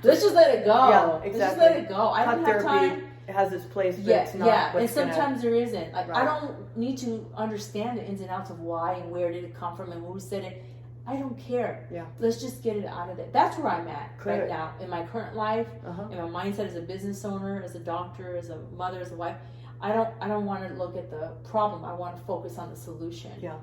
Let's just let it go. Yeah, exactly. Let's just let it go. I don't have time. It has its place, but it's not. Yeah, and sometimes there isn't. Like, right. I don't need to understand the ins and outs of why and where did it come from and who said it. I don't care. Yeah. Let's just get it out of there. That's where I'm at right now in my current life, in my mindset as a business owner, as a doctor, as a mother, as a wife. I don't want to look at the problem. I want to focus on the solution. Yeah.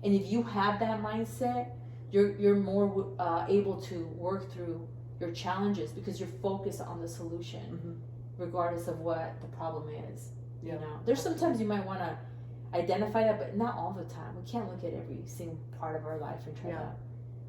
And if you have that mindset, you're more able to work through your challenges because you're focused on the solution, regardless of what the problem is. Yeah. You know, there's sometimes you might want to identify that, but not all the time. We can't look at every single part of our life and try to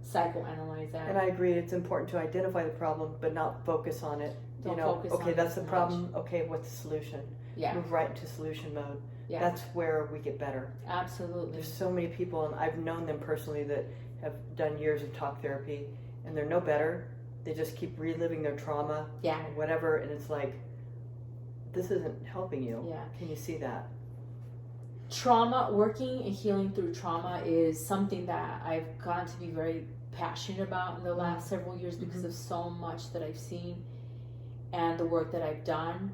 psychoanalyze that. And I agree, it's important to identify the problem, but not focus on it. Don't focus on it. Okay, that's the problem. Okay, what's the solution? Yeah. Move right into solution mode. Yeah. That's where we get better. Absolutely. There's so many people, and I've known them personally that have done years of talk therapy, and they're no better. They just keep reliving their trauma, whatever, and it's like, this isn't helping you. Yeah. Can you see that? Trauma, working and healing through trauma is something that I've gotten to be very passionate about in the last several years because of so much that I've seen and the work that I've done,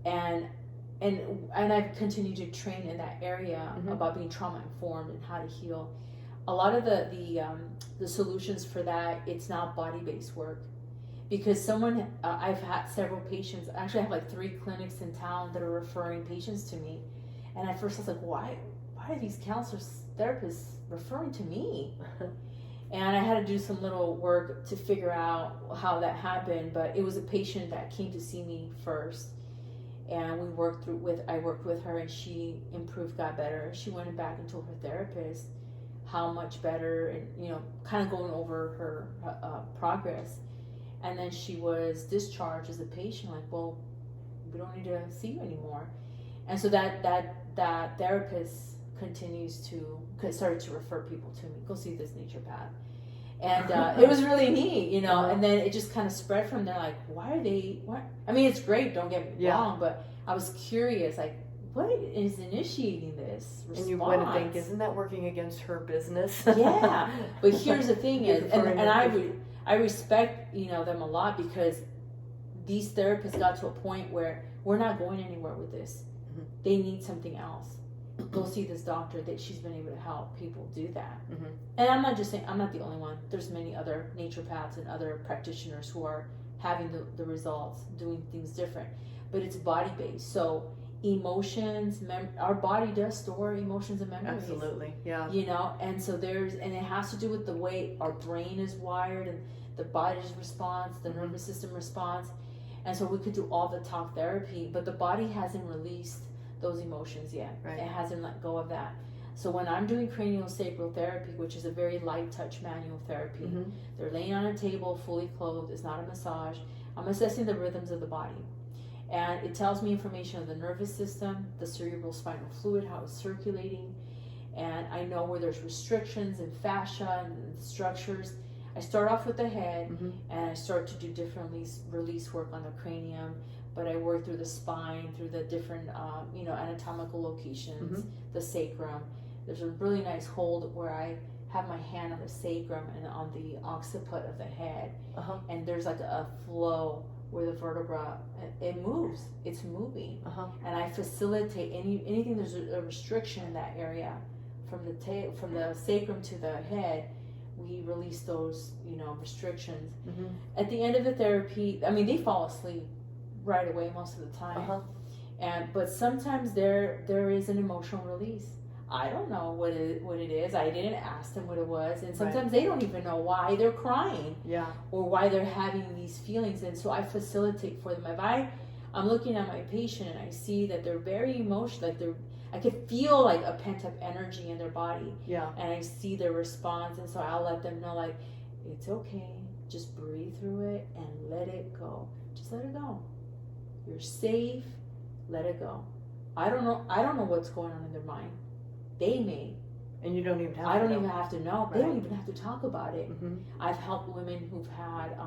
and I've continued to train in that area about being trauma informed and how to heal. A lot of the solutions for that, it's now body based work, because I've had several patients. Actually, I have like 3 clinics in town that are referring patients to me. And at first I was like, why are these counselors, therapists referring to me? And I had to do some little work to figure out how that happened. But it was a patient that came to see me first. And I worked with her, and she improved, got better. She went back and told her therapist how much better, and, you know, kind of going over her progress. And then she was discharged as a patient, like, well, we don't need to see you anymore. And so that therapist started to refer people to me. Go see this naturopath. And it was really neat, you know, and then it just kind of spread from there. Like, why? I mean, it's great, don't get me wrong, but I was curious, like, what is initiating this response? And you want to think, isn't that working against her business? Yeah, but here's the thing is, and I respect, you know, them a lot, because these therapists got to a point where we're not going anywhere with this. Mm-hmm. They need something else. Go see this doctor. That she's been able to help people do that. Mm-hmm. And I'm not just saying, I'm not the only one. There's many other naturopaths and other practitioners who are having the results, doing things different. But it's body based. So emotions, our body does store emotions and memories. Absolutely, yeah. You know, and so and it has to do with the way our brain is wired and the body's response, the nervous system response. And so we could do all the talk therapy, but the body hasn't released those emotions yet. Right. It hasn't let go of that. So when I'm doing craniosacral therapy, which is a very light touch manual therapy, mm-hmm. they're laying on a table, fully clothed. It's not a massage. I'm assessing the rhythms of the body. And it tells me information of the nervous system, the cerebral spinal fluid, how it's circulating. And I know where there's restrictions and fascia and the structures. I start off with the head, mm-hmm. and I start to do different release work on the cranium. But I work through the spine, through the different, anatomical locations, mm-hmm. the sacrum. There's a really nice hold where I have my hand on the sacrum and on the occiput of the head. Uh-huh. And there's like a flow where the vertebra, it moves. It's moving. Uh-huh. And I facilitate anything there's a restriction in that area, from the sacrum to the head. We release those, restrictions. Mm-hmm. At the end of the therapy, they fall asleep right away most of the time. Uh-huh. But sometimes there is an emotional release. I don't know what it is. I didn't ask them what it was, and sometimes they don't even know why they're crying, or why they're having these feelings. And so I facilitate for them. If I'm looking at my patient and I see that they're very emotional, I could feel like a pent up energy in their body, and I see their response, and so I'll let them know, like, it's okay, just breathe through it and let it go. Just let it go. You're safe. Let it go. I don't know what's going on in their mind. They may. And you don't even have to know. I don't even have to know. Right. They don't even have to talk about it. Mm-hmm. I've helped women who've had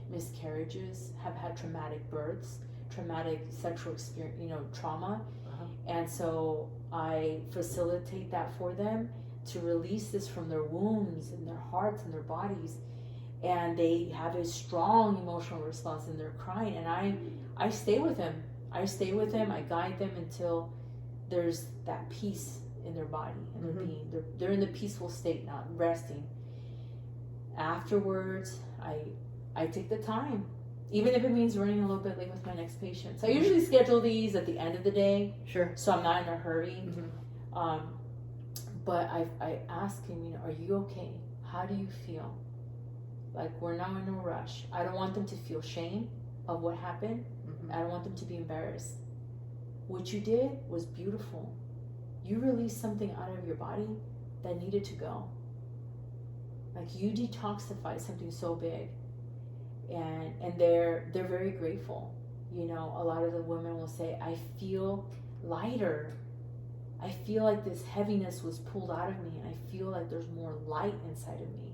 miscarriages, have had traumatic births, traumatic sexual experience, trauma. Uh-huh. And so I facilitate that for them to release this from their wombs and their hearts and their bodies. And they have a strong emotional response and they're crying. And I stay with them. I guide them until there's that peace in their body and their mm-hmm. being. They're in the peaceful state now, resting. Afterwards, I take the time, even if it means running a little bit late with my next patient. So I usually schedule these at the end of the day. Sure. So I'm not in a hurry. Mm-hmm. But I ask him, are you okay? How do you feel? Like, we're not in a rush. I don't want them to feel shame of what happened. Mm-hmm. I don't want them to be embarrassed. What you did was beautiful. You released something out of your body that needed to go. Like, you detoxified something so big. And they're very grateful. A lot of the women will say, I feel lighter. I feel like this heaviness was pulled out of me, and I feel like there's more light inside of me.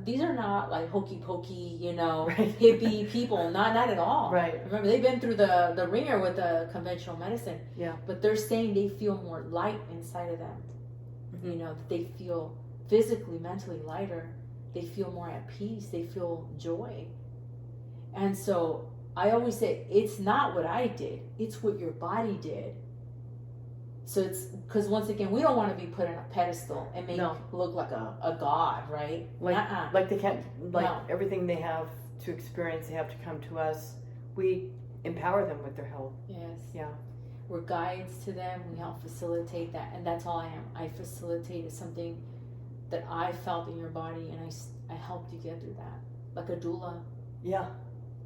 These are not like hokey pokey, right. hippie people. Not at all. Right. Remember, they've been through the ringer with the conventional medicine. Yeah. But they're saying they feel more light inside of them. Mm-hmm. That they feel physically, mentally lighter. They feel more at peace. They feel joy. And so I always say, it's not what I did. It's what your body did. So it's because, once again, we don't want to be put on a pedestal and look like a god, right? Like they can't, everything they have to experience, they have to come to us. We empower them with their health. Yes. Yeah. We're guides to them. We help facilitate that, and that's all I am. I facilitated something that I felt in your body, and I helped you get through that, like a doula. Yeah.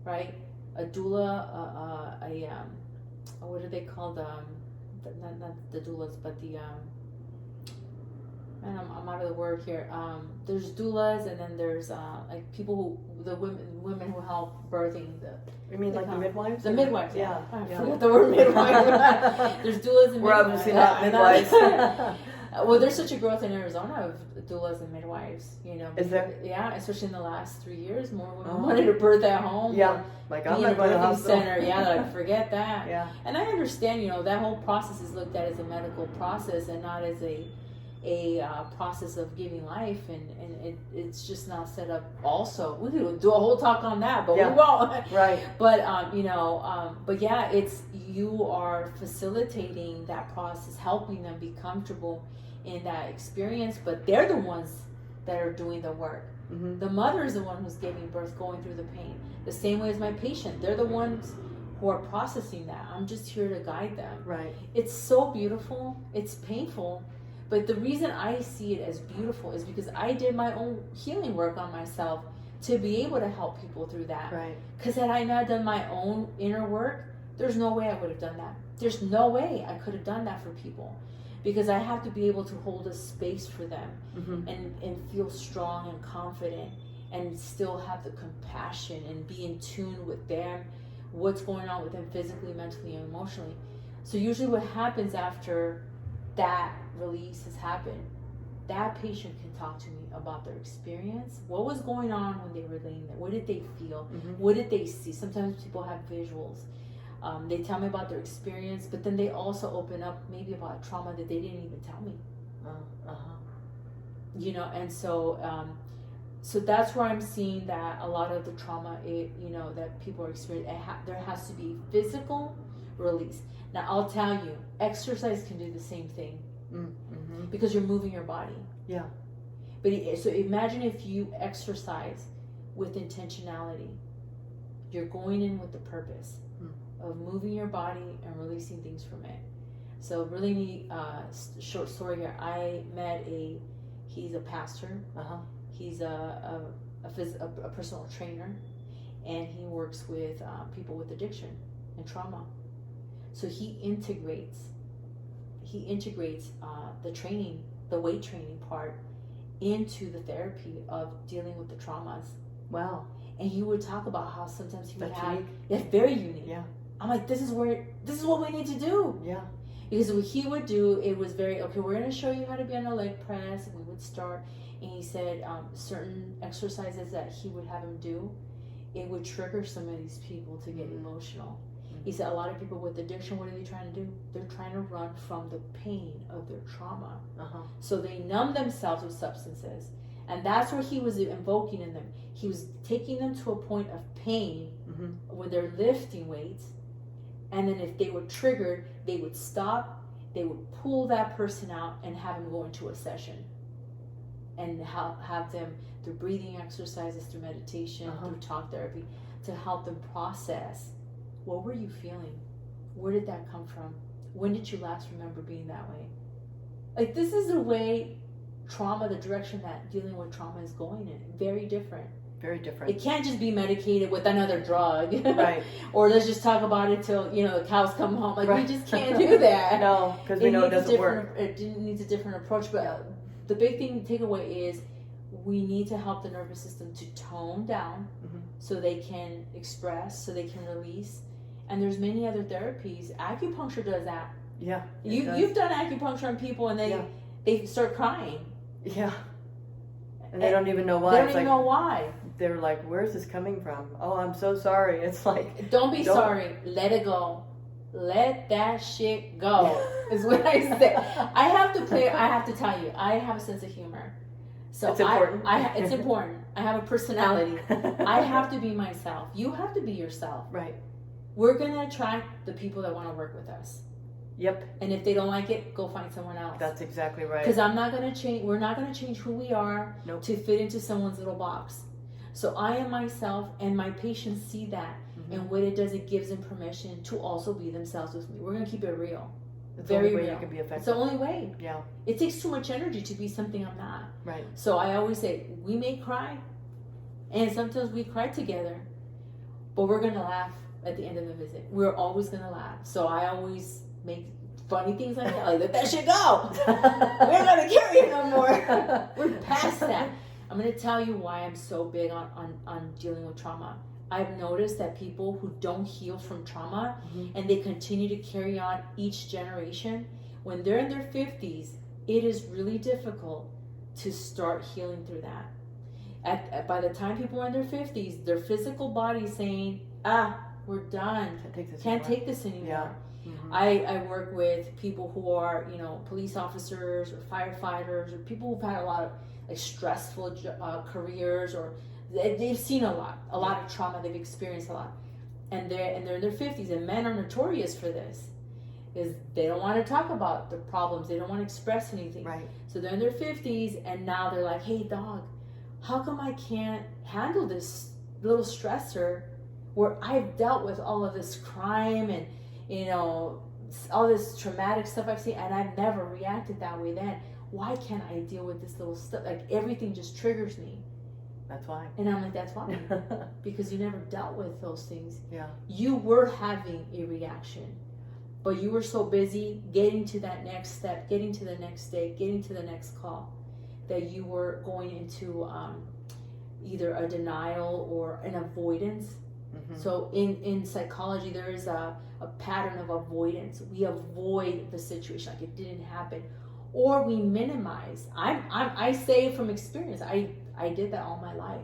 Right. A doula. What are they called? Not the doulas, but the and I'm out of the word here. There's doulas, and then there's like people women who help birthing. You mean like the midwives? The midwives. Yeah. I forgot the word midwife. There's doulas and midwives. We're obviously not midwives. Well, there's such a growth in Arizona of doulas and midwives. You know. Is there? Yeah, especially in the last 3 years, more women wanted to birth at home. Yeah. Like I'm in a not going to the birthing hospital. center. Yeah, like forget that. Yeah. And I understand, you know, that whole process is looked at as a medical process and not as a process of giving life, and it's just not set up. Also, we could do a whole talk on that, but we won't. Right. But you know, but yeah, it's you are facilitating that process, helping them be comfortable in that experience, but they're the ones that are doing the work. Mm-hmm. The mother is the one who's giving birth, going through the pain. The same way as my patient, they're the ones who are processing that. I'm just here to guide them. Right. It's so beautiful. It's painful. But the reason I see it as beautiful is because I did my own healing work on myself to be able to help people through that. Right. Because had I not done my own inner work, there's no way I would have done that. There's no way I could have done that for people. Because I have to be able to hold a space for them Mm-hmm. and feel strong and confident and still have the compassion and be in tune with them, what's going on with them physically, mentally, and emotionally. So usually what happens after that release has happened, that patient can talk to me about their experience. What was going on when they were laying there? What did they feel? Mm-hmm. What did they see? Sometimes people have visuals. They tell me about their experience, but then they also open up maybe about trauma that they didn't even tell me. You know, and so so that's where I'm seeing that a lot of the trauma, you know, that people are experiencing, there has to be physical release. Now, I'll tell you, exercise can do the same thing. Mm-hmm. Because you're moving your body. Yeah. But so imagine if you exercise with intentionality. You're going in with the purpose of moving your body and releasing things from it. So really neat short story here. I met he's a pastor. He's a personal trainer, and he works with people with addiction and trauma. So he integrates the training, the weight training part, into the therapy of dealing with the traumas. Wow. And he would talk about how sometimes he would That's have, unique. yeah, very unique. Yeah. I'm like, this is what we need to do. Yeah. Because what he would do, it was very, okay, we're going to show you how to be on a leg press. And we would start, and he said certain exercises that he would have him do, it would trigger some of these people to get emotional. He said a lot of people with addiction, what are they trying to do? They're trying to run from the pain of their trauma. So they numb themselves with substances. And that's what he was invoking in them. He was taking them to a point of pain when they're lifting weights. And then if they were triggered, they would stop, they would pull that person out and have them go into a session. And have them through breathing exercises, through meditation, through talk therapy, to help them process. What were you feeling? Where did that come from? When did you last remember being that way? Like, this is the way trauma, the direction that dealing with trauma is going in. Very different. Very different. It can't just be medicated with another drug. Right. Or let's just talk about it till, you know, the cows come home. Like, we just can't do that. No, because we know it doesn't work. It needs a different approach. But the big thing to take away is we need to help the nervous system to tone down so they can express, so they can release. And there's many other therapies. Acupuncture does that. Yeah. You've done acupuncture on people and they start crying. Yeah. And they don't even know why. They don't even know why. They're like, where's this coming from? Oh, I'm so sorry. It's like, don't be sorry. Let it go. Let that shit go. Is what I say. I have to tell you, I have a sense of humor. So it's important. It's important. I have a personality. I have to be myself. You have to be yourself. Right. We're going to attract the people that want to work with us. Yep. And if they don't like it, go find someone else. That's exactly right. Because I'm not going to change. We're not going to change who we are to fit into someone's little box. So I am myself, and my patients see that. And what it does, it gives them permission to also be themselves with me. We're going to keep it real. It's Very the only way real. you can be effective. It's the only way. Yeah. It takes too much energy to be something I'm not. Right. So I always say, we may cry. And sometimes we cry together. But we're going to laugh at the end of the visit. We're always going to laugh. So I always make funny things like that. Like, let that shit go. We're not gonna carry it no more. We're past that. I'm gonna tell you why I'm so big on dealing with trauma. I've noticed that people who don't heal from trauma and they continue to carry on each generation, when they're in their 50s, it is really difficult to start healing through that. By the time people are in their 50s, their physical body is saying, we're done. Can't take this anymore. Yeah. I work with people who are, police officers or firefighters or people who've had a lot of like stressful careers, or they've seen a lot of trauma. They've experienced a lot, and they're in their 50s. And men are notorious for this, is they don't want to talk about the problems. They don't want to express anything. Right. So they're in their 50s, and now they're like, hey, dog, how come I can't handle this little stressor where I've dealt with all of this crime and, all this traumatic stuff I've seen, and I've never reacted that way then. Why can't I deal with this little stuff? Like, everything just triggers me. That's why. And I'm like, that's why. Because you never dealt with those things. Yeah. You were having a reaction, but you were so busy getting to that next step, getting to the next day, getting to the next call, that you were going into either a denial or an avoidance. So in psychology, there is a pattern of avoidance. We avoid the situation like it didn't happen, or we minimize. I say from experience, I did that all my life.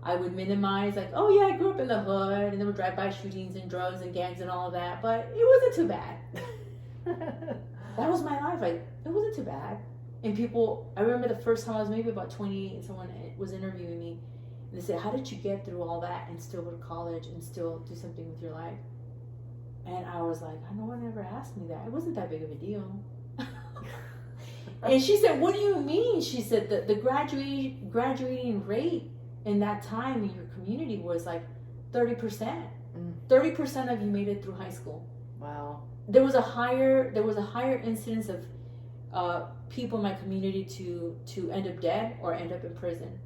I would minimize, like, oh yeah, I grew up in the hood, and there were drive-by shootings and drugs and gangs and all of that, but it wasn't too bad. That was my life. Like, it wasn't too bad. And people, I remember the first time I was maybe about 28, and someone was interviewing me, and they said, how did you get through all that and still go to college and still do something with your life? And I was like, no one ever asked me that. It wasn't that big of a deal. And she said, what do you mean? She said, the graduating rate in that time in your community was like 30%. 30% of you made it through high school. Wow. There was a higher incidence of people in my community to end up dead or end up in prison.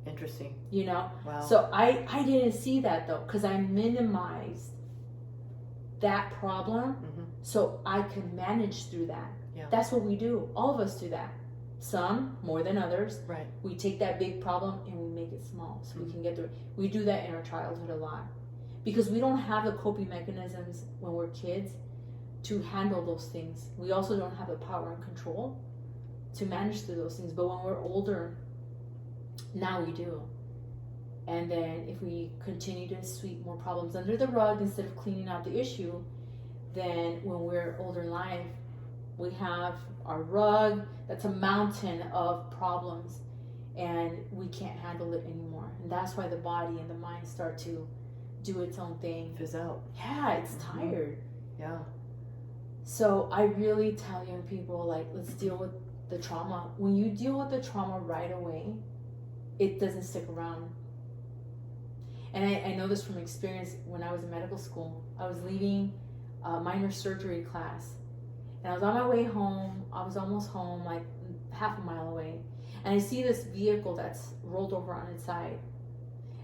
Interesting. Wow. So I didn't see that though, because I minimized that problem so I could manage through that. Yeah. That's what we do. All of us do that. Some more than others. Right. We take that big problem and we make it small so we can get through it. We do that in our childhood a lot because we don't have the coping mechanisms when we're kids to handle those things. We also don't have the power and control to manage through those things. But when we're older, now we do. And then if we continue to sweep more problems under the rug instead of cleaning out the issue, then when we're older in life, we have our rug that's a mountain of problems and we can't handle it anymore. And that's why the body and the mind start to do its own thing. Fizz out. Yeah, it's tired. Yeah. So I really tell young people, like, let's deal with the trauma. When you deal with the trauma right away, it doesn't stick around. And I know this from experience. When I was in medical school, I was leaving a minor surgery class, and I was on my way home. I was almost home, like half a mile away, and I see this vehicle that's rolled over on its side.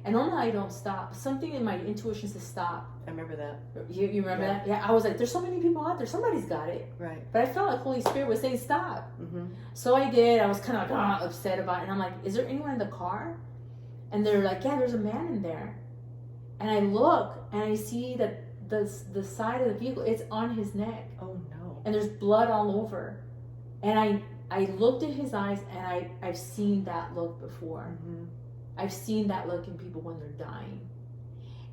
And normally I don't stop. Something in my intuition says stop. I remember that. You remember that? Yeah, I was like, there's so many people out there. Somebody's got it. Right. But I felt like Holy Spirit was saying stop. So I did. I was kind of like upset about it. And I'm like, is there anyone in the car? And they're like, yeah, there's a man in there. And I look and I see that the side of the vehicle, it's on his neck. Oh no. And there's blood all over. And I looked at his eyes, and I've seen that look before. I've seen that look in people when they're dying.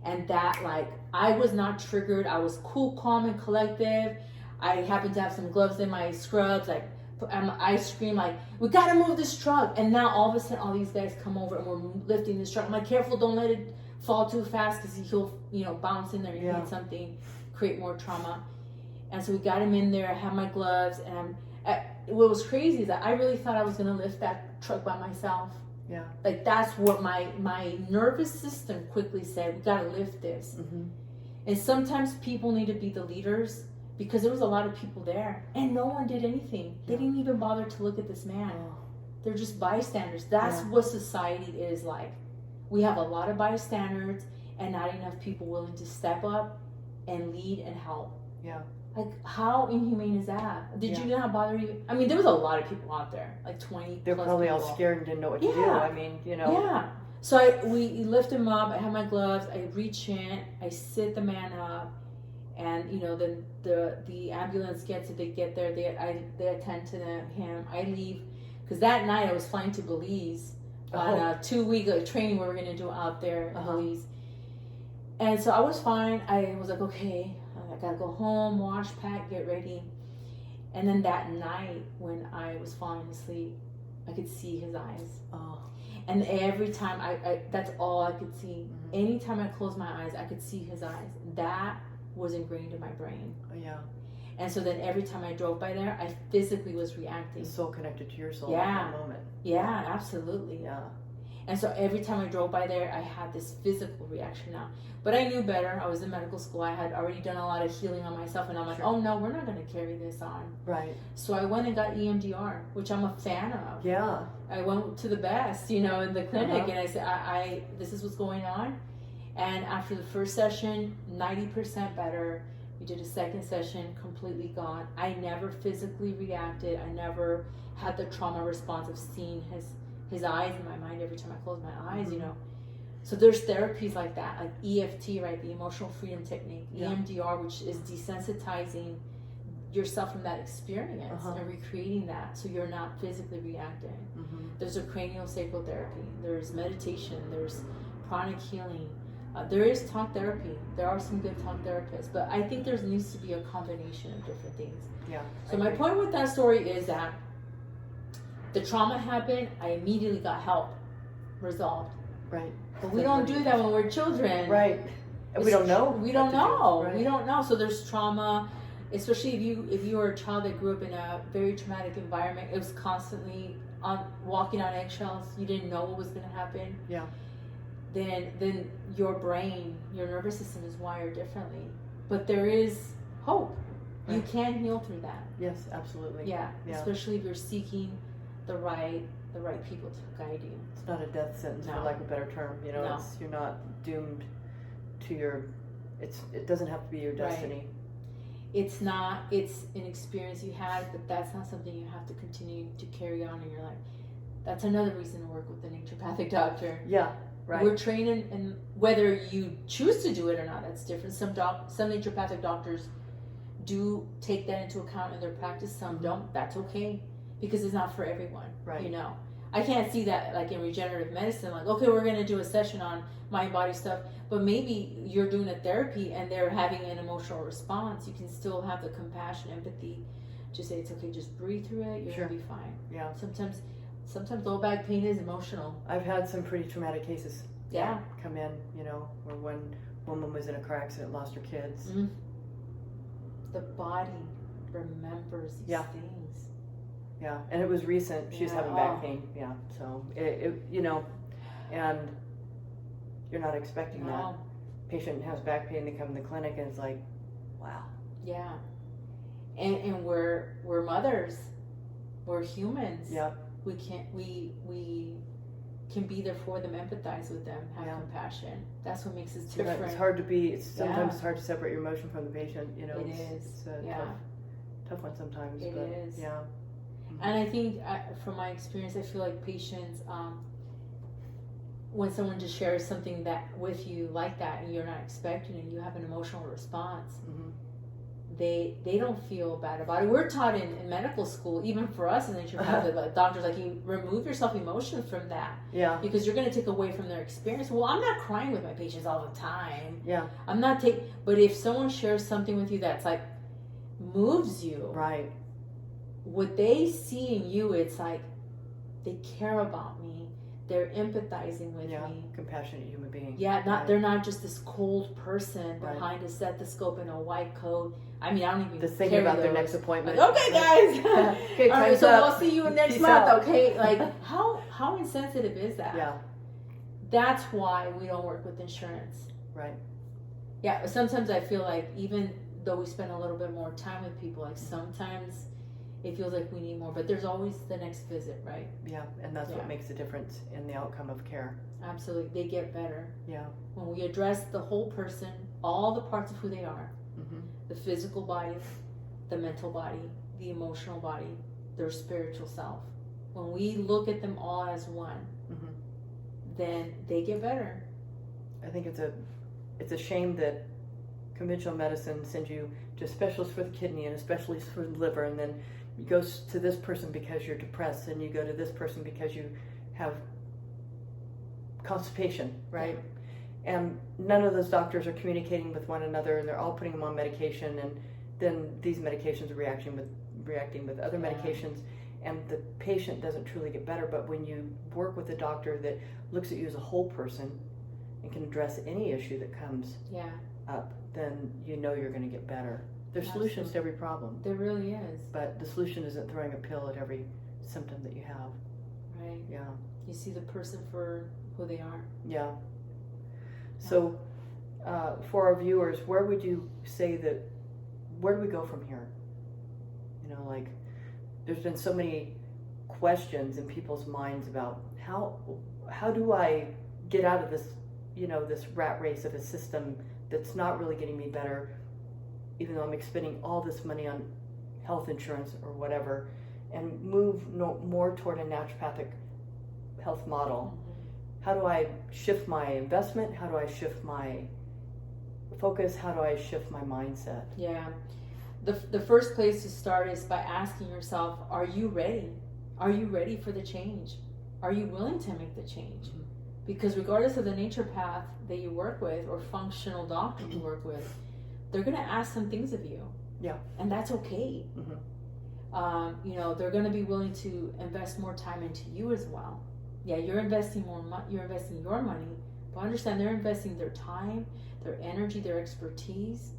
And that, like, I was not triggered. I was cool, calm, and collective. I happened to have some gloves in my scrubs. Like, I scream, like, we gotta move this truck. And now all of a sudden, all these guys come over and we're lifting this truck. I'm like, careful, don't let it fall too fast because he'll bounce in there and hit something, create more trauma. And so we got him in there. I have my gloves. And what was crazy is that I really thought I was gonna lift that truck by myself. Yeah. Like, that's what my nervous system quickly said, we gotta lift this. And sometimes people need to be the leaders, because there was a lot of people there and no one did anything. They didn't even bother to look at this man. They're just bystanders. That's what society is like. We have a lot of bystanders and not enough people willing to step up and lead and help. Yeah. Like, how inhumane is that? Did you not bother you? I mean, there was a lot of people out there, like 20 They're probably people. all scared and didn't know what to do. I mean, you know. Yeah. So we lift him up. I have my gloves. I reach in. I sit the man up, and you know, then the ambulance gets it. They get there. They attend to him. I leave because that night I was flying to Belize on a 2-week training we were gonna do out there in Belize, and so I was fine. I was like, okay, I gotta go home, wash, pack, get ready. And then that night when I was falling asleep, I could see his eyes. Oh. And every time I that's all I could see. Anytime I closed my eyes, I could see his eyes. That was ingrained in my brain. Yeah. And so then every time I drove by there, I physically was reacting. It's so connected to your soul in that moment. Yeah, absolutely. Yeah. And so every time I drove by there, I had this physical reaction now. But I knew better. I was in medical school. I had already done a lot of healing on myself. And I'm like, oh, no, we're not going to carry this on. Right. So I went and got EMDR, which I'm a fan of. Yeah. I went to the best, you know, in the clinic. And I said, this is what's going on. And after the first session, 90% better. We did a second session, completely gone. I never physically reacted. I never had the trauma response of seeing his eyes in my mind every time I close my eyes, you know. So there's therapies like that, like EFT, right, the emotional freedom technique, EMDR, which is desensitizing yourself from that experience and recreating that so you're not physically reacting. There's a craniosacral therapy, there's meditation, there's pranic healing, there is talk therapy. There are some good talk therapists, but I think there needs to be a combination of different things. Yeah. So my point with that story is that the trauma happened, I immediately got help resolved. Right. But we don't do that when we're children. Right. We don't know. We don't know. Right. We don't know. So there's trauma, especially if you are a child that grew up in a very traumatic environment. It was constantly walking on eggshells. You didn't know what was going to happen. Yeah. Then your brain, your nervous system is wired differently. But there is hope. Right. You can heal through that. Yes, absolutely. Yeah. Especially if you're seeking the right people to guide you. It's not a death sentence, for lack of a better term. You know, you're not doomed to it doesn't have to be your destiny. Right. It's not, it's an experience you had, but that's not something you have to continue to carry on in your life. That's another reason to work with a naturopathic doctor. Yeah, right. We're trained in whether you choose to do it or not, that's different. Some naturopathic doctors do take that into account in their practice, some don't. That's okay, because it's not for everyone. Right. You know, I can't see that like in regenerative medicine, like, okay, we're going to do a session on mind body stuff, but maybe you're doing a therapy and they're having an emotional response. You can still have the compassion, empathy, just say it's okay, just breathe through it, you're going to be fine. Yeah. Sometimes low back pain is emotional. I've had some pretty traumatic cases come in, you know, where one woman was in a car accident, lost her kids. Mm-hmm. The body remembers these things. Yeah, and it was recent. She was having back pain. Yeah, so it you know, and you're not expecting that. Patient has back pain. They come in the clinic, and it's like, wow. Yeah, and we're mothers. We're humans. Yeah. We can be there for them, empathize with them, have compassion. That's what makes us different. It's hard to be. Sometimes it's hard to separate your emotion from the patient. You know, it's a tough one sometimes. It is. Yeah. And I think, from my experience, I feel like patients, when someone just shares something that with you like that, and you're not expecting it, you have an emotional response. Mm-hmm. They don't feel bad about it. We're taught in medical school, even for us in naturopathic, like doctors, like, you remove yourself emotion from that. Yeah. Because you're going to take away from their experience. Well, I'm not crying with my patients all the time. Yeah. I'm not but if someone shares something with you that's like moves you, right? What they see in you, it's like they care about me. They're empathizing with me. Compassionate human being. Yeah, they're not just this cold person behind a stethoscope in a white coat. I mean, I don't even just thinking about their next appointment. Like, okay, guys. Okay, all right, so up. we'll see you next Peace month. out. Okay, like how insensitive is that? Yeah. That's why we don't work with insurance. Right. Yeah, sometimes I feel like even though we spend a little bit more time with people, like sometimes it feels like we need more, but there's always the next visit, right? Yeah, and that's what makes the difference in the outcome of care. Absolutely. They get better. Yeah. When we address the whole person, all the parts of who they are, The physical body, the mental body, the emotional body, their spiritual self. When we look at them all as one, then they get better. I think it's a shame that conventional medicine sends you to a specialist for the kidney and a specialist for the liver, and then you go to this person because you're depressed, and you go to this person because you have constipation, right? And none of those doctors are communicating with one another, and they're all putting them on medication, and then these medications are reacting with other medications, and the patient doesn't truly get better. But when you work with a doctor that looks at you as a whole person and can address any issue that comes up, then you know you're going to get better. There's solutions to every problem. There really is. But the solution isn't throwing a pill at every symptom that you have. Right. Yeah. You see the person for who they are. Yeah. So, for our viewers, where would you say where do we go from here? You know, like, there's been so many questions in people's minds about how do I get out of this, this rat race of a system that's not really getting me better, even though I'm expending all this money on health insurance or whatever, and move more toward a naturopathic health model. How do I shift my investment? How do I shift my focus? How do I shift my mindset? Yeah. The first place to start is by asking yourself, are you ready? Are you ready for the change? Are you willing to make the change? Because regardless of the naturopath that you work with or functional doctor you work with, they're going to ask some things of you. Yeah. And that's okay. They're going to be willing to invest more time into you as well. Yeah, you're investing you're investing your money, but understand they're investing their time, their energy, their expertise.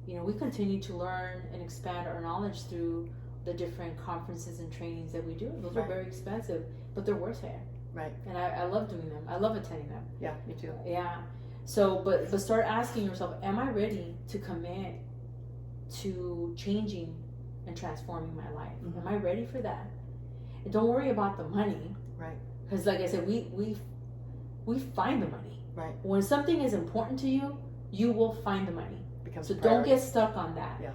We continue to learn and expand our knowledge through the different conferences and trainings that we do. Those are very expensive, but they're worth it. Right. And I love doing them. I love attending them. Yeah, me too. Yeah. So, but start asking yourself, am I ready to commit to changing and transforming my life? Am I ready for that? And don't worry about the money. Right. Because like I said, we find the money. Right. When something is important to you, you will find the money. So don't get stuck on that. Yeah.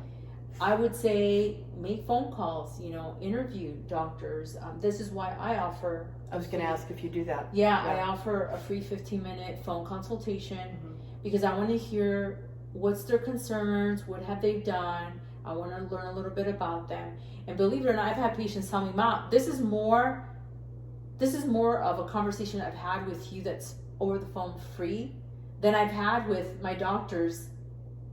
I would say make phone calls, interview doctors. This is why I offer. I was going to ask if you do that. Yeah, I offer a free 15-minute phone consultation because I want to hear what's their concerns, what have they done. I want to learn a little bit about them. And believe it or not, I've had patients tell me, "Mom, this is more of a conversation I've had with you that's over the phone free than I've had with my doctors."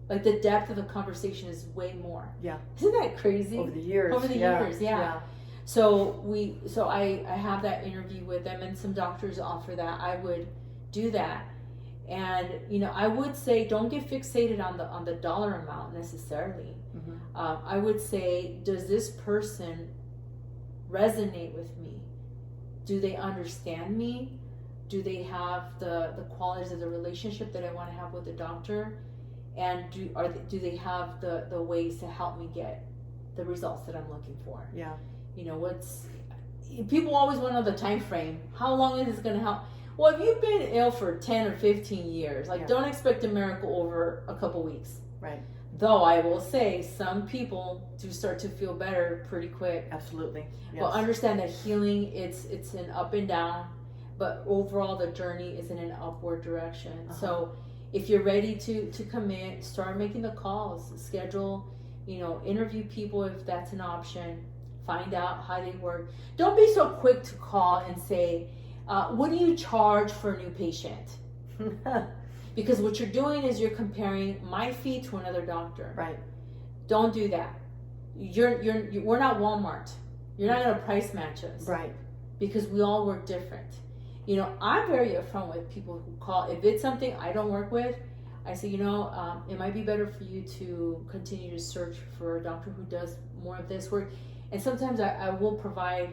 Like the depth of the conversation is way more. Yeah. Isn't that crazy? Over the years. Yeah. So I have that interview with them, and some doctors offer that. I would do that. And I would say don't get fixated on the dollar amount necessarily. I would say, does this person resonate with me? Do they understand me? Do they have the qualities of the relationship that I want to have with the doctor? And do they have the ways to help me get the results that I'm looking for? Yeah. People always want to know the time frame. How long is this going to help? Well, if you've been ill for 10 or 15 years, don't expect a miracle over a couple weeks. Right. Though I will say some people do start to feel better pretty quick. Absolutely. Yes. But understand that healing, it's an up and down, but overall the journey is in an upward direction. So if you're ready to commit, start making the calls, schedule, interview people if that's an option, find out how they work. Don't be so quick to call and say, what do you charge for a new patient? Because what you're doing is you're comparing my fee to another doctor. Right. Don't do that. We're not Walmart. You're not going to price match us. Right. Because we all work different. I'm very upfront with people who call. If it's something I don't work with, I say, it might be better for you to continue to search for a doctor who does more of this work. And sometimes I will provide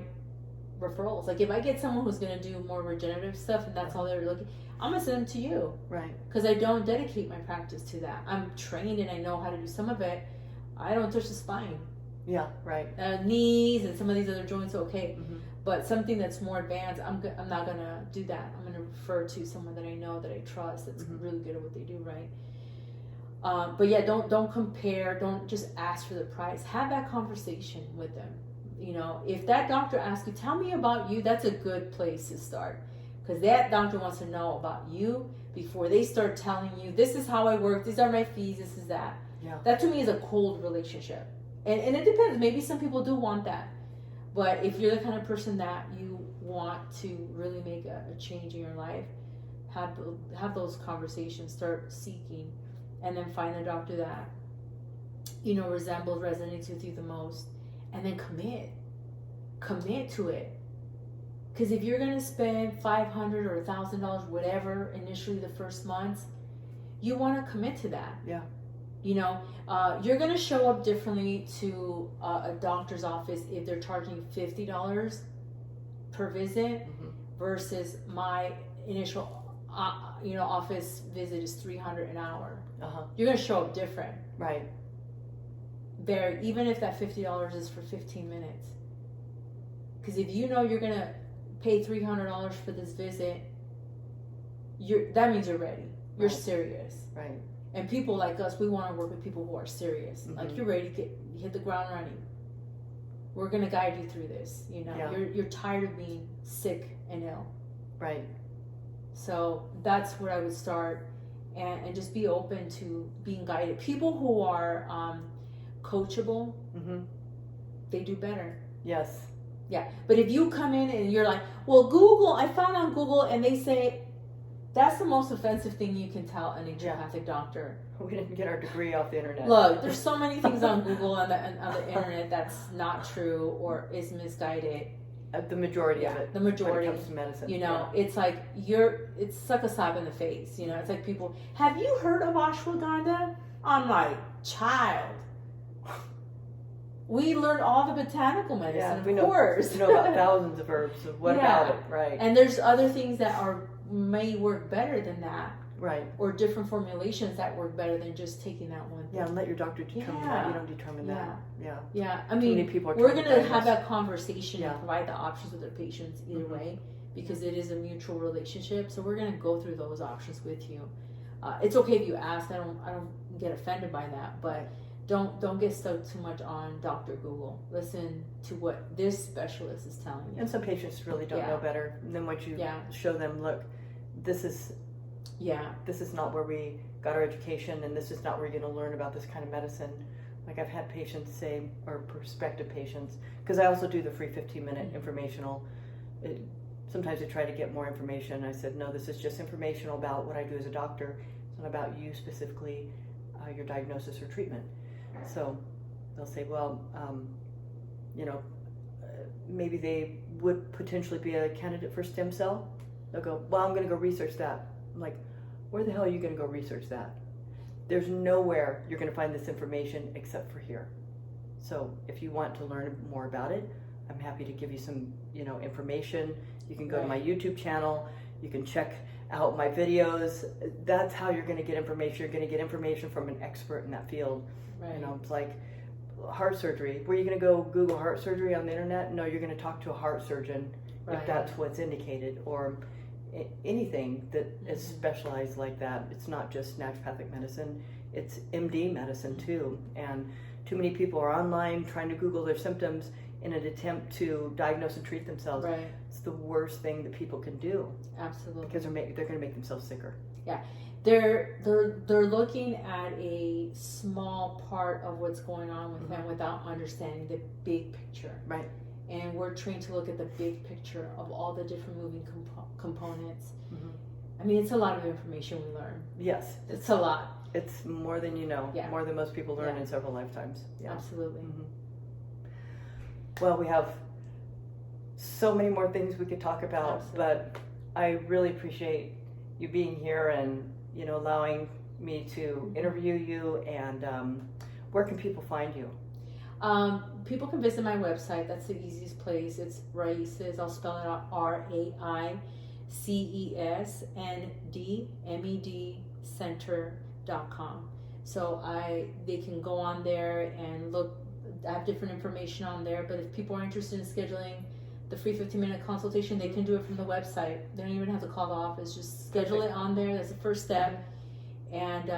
referrals. Like if I get someone who's going to do more regenerative stuff and that's all they're looking, I'm going to send them to you. Right. Because I don't dedicate my practice to that. I'm trained and I know how to do some of it. I don't touch the spine. Yeah, right. Knees and some of these other joints, okay. But something that's more advanced, I'm not going to do that. I'm going to refer to someone that I know, that I trust, that's really good at what they do, right? But yeah, don't compare. Don't just ask for the price. Have that conversation with them. You know, if that doctor asks you, tell me about you, that's a good place to start. Because that doctor wants to know about you before they start telling you, this is how I work, these are my fees, this is that. Yeah. That to me is a cold relationship. And it depends. Maybe some people do want that. But if you're the kind of person that you want to really make a change in your life, have those conversations, start seeking, and then find the doctor that, you know, resonates with you the most, and then commit to it. Because if you're going to spend $500 or $1,000, whatever, initially the first months, you want to commit to that. Yeah. You know, you're going to show up differently to a doctor's office if they're charging $50 per visit versus my initial, office visit is $300 an hour. You're going to show up different. Right. Even if that $50 is for 15 minutes. Because if you know you're going to pay $300 for this visit, that means you're ready. You're serious. Right. And people like us, we want to work with people who are serious. Like, you're ready to hit the ground running. We're going to guide you through this. You know, you're tired of being sick and ill. Right. So that's where I would start, and just be open to being guided. People who are coachable, they do better. Yes. Yeah. But if you come in and you're like, well, Google, I found on Google, and they say, that's the most offensive thing you can tell a naturopathic doctor. We didn't get our degree off the internet. Look, there's so many things on Google and on the internet that's not true or is misguided. The majority of it. The majority. When it comes to medicine. You know, it's like it's like a slap in the face. You know, it's like people, have you heard of ashwagandha? I'm like, child. We learned all the botanical medicine, of course. We know about thousands of herbs. So what about it? Right. And there's other things that may work better than that. Right. Or different formulations that work better than just taking that one thing. Yeah, and let your doctor determine that. You don't determine that. Yeah. Yeah. I mean, many people are we're going to have that conversation and provide the options with our patients either way, because it is a mutual relationship. So we're going to go through those options with you. It's okay if you ask. I don't get offended by that, but don't get stuck too much on Dr. Google. Listen to what this specialist is telling you. And some patients really don't know better. And then once you show them, look, this is not where we got our education, and this is not where you're going to learn about this kind of medicine. Like, I've had patients say, or prospective patients, because I also do the free 15-minute informational. Sometimes I try to get more information. I said, no, this is just informational about what I do as a doctor. It's not about you specifically, your diagnosis or treatment. So they'll say, well, maybe they would potentially be a candidate for stem cell. They'll go, well, I'm going to go research that. I'm like, where the hell are you going to go research that? There's nowhere you're going to find this information except for here. So if you want to learn more about it, I'm happy to give you some, information. You can go to my YouTube channel. You can check out my videos. That's how you're going to get information. You're going to get information from an expert in that field. Right. It's like heart surgery. Were you going to go Google heart surgery on the internet? No, you're going to talk to a heart surgeon if that's what's indicated, or anything that is specialized like that. It's not just naturopathic medicine, it's MD medicine too. And too many people are online trying to Google their symptoms in an attempt to diagnose and treat themselves. Right. It's the worst thing that people can do. Absolutely. Because they're going to make themselves sicker. Yeah. They're looking at a small part of what's going on with them without understanding the big picture. Right. And we're trained to look at the big picture of all the different moving components. I mean, it's a lot of information we learn. Yes. It's a lot. It's more than you know. Yeah. More than most people learn in several lifetimes. Yeah. Absolutely. Well, we have so many more things we could talk about, but I really appreciate you being here and, allowing me to interview you. And where can people find you? People can visit my website. That's the easiest place. It's Raices. I'll spell it out: RAICESNDMED Center.com. So they can go on there and look. I have different information on there. But if people are interested in scheduling the free 15-minute consultation, they can do it from the website. They don't even have to call the office. Just schedule it on there. That's the first step. And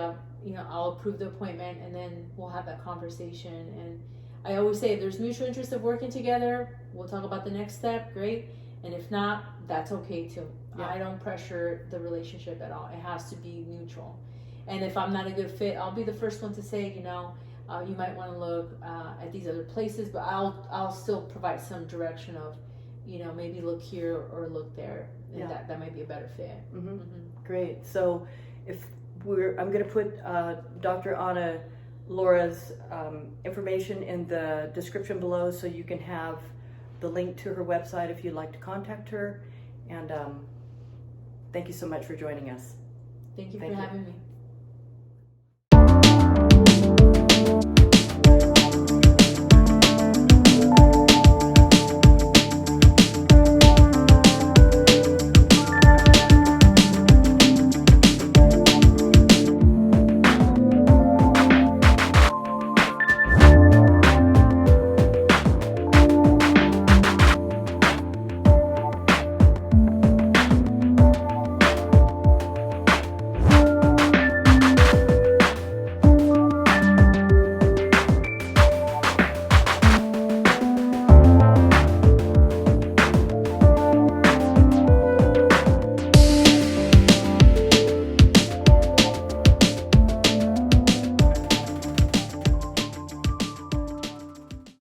I'll approve the appointment, and then we'll have that conversation. And I always say, if there's mutual interest of working together, we'll talk about the next step. Great. And if not, that's okay too. Yeah. I don't pressure the relationship at all. It has to be mutual. And if I'm not a good fit, I'll be the first one to say, you might want to look at these other places, but I'll still provide some direction of, maybe look here or look there. And that might be a better fit. Mm-hmm. Mm-hmm. Great. So I'm going to put Dr. Ana Laura's information in the description below, so you can have the link to her website if you'd like to contact her. And thank you so much for joining us. Thank you for having me.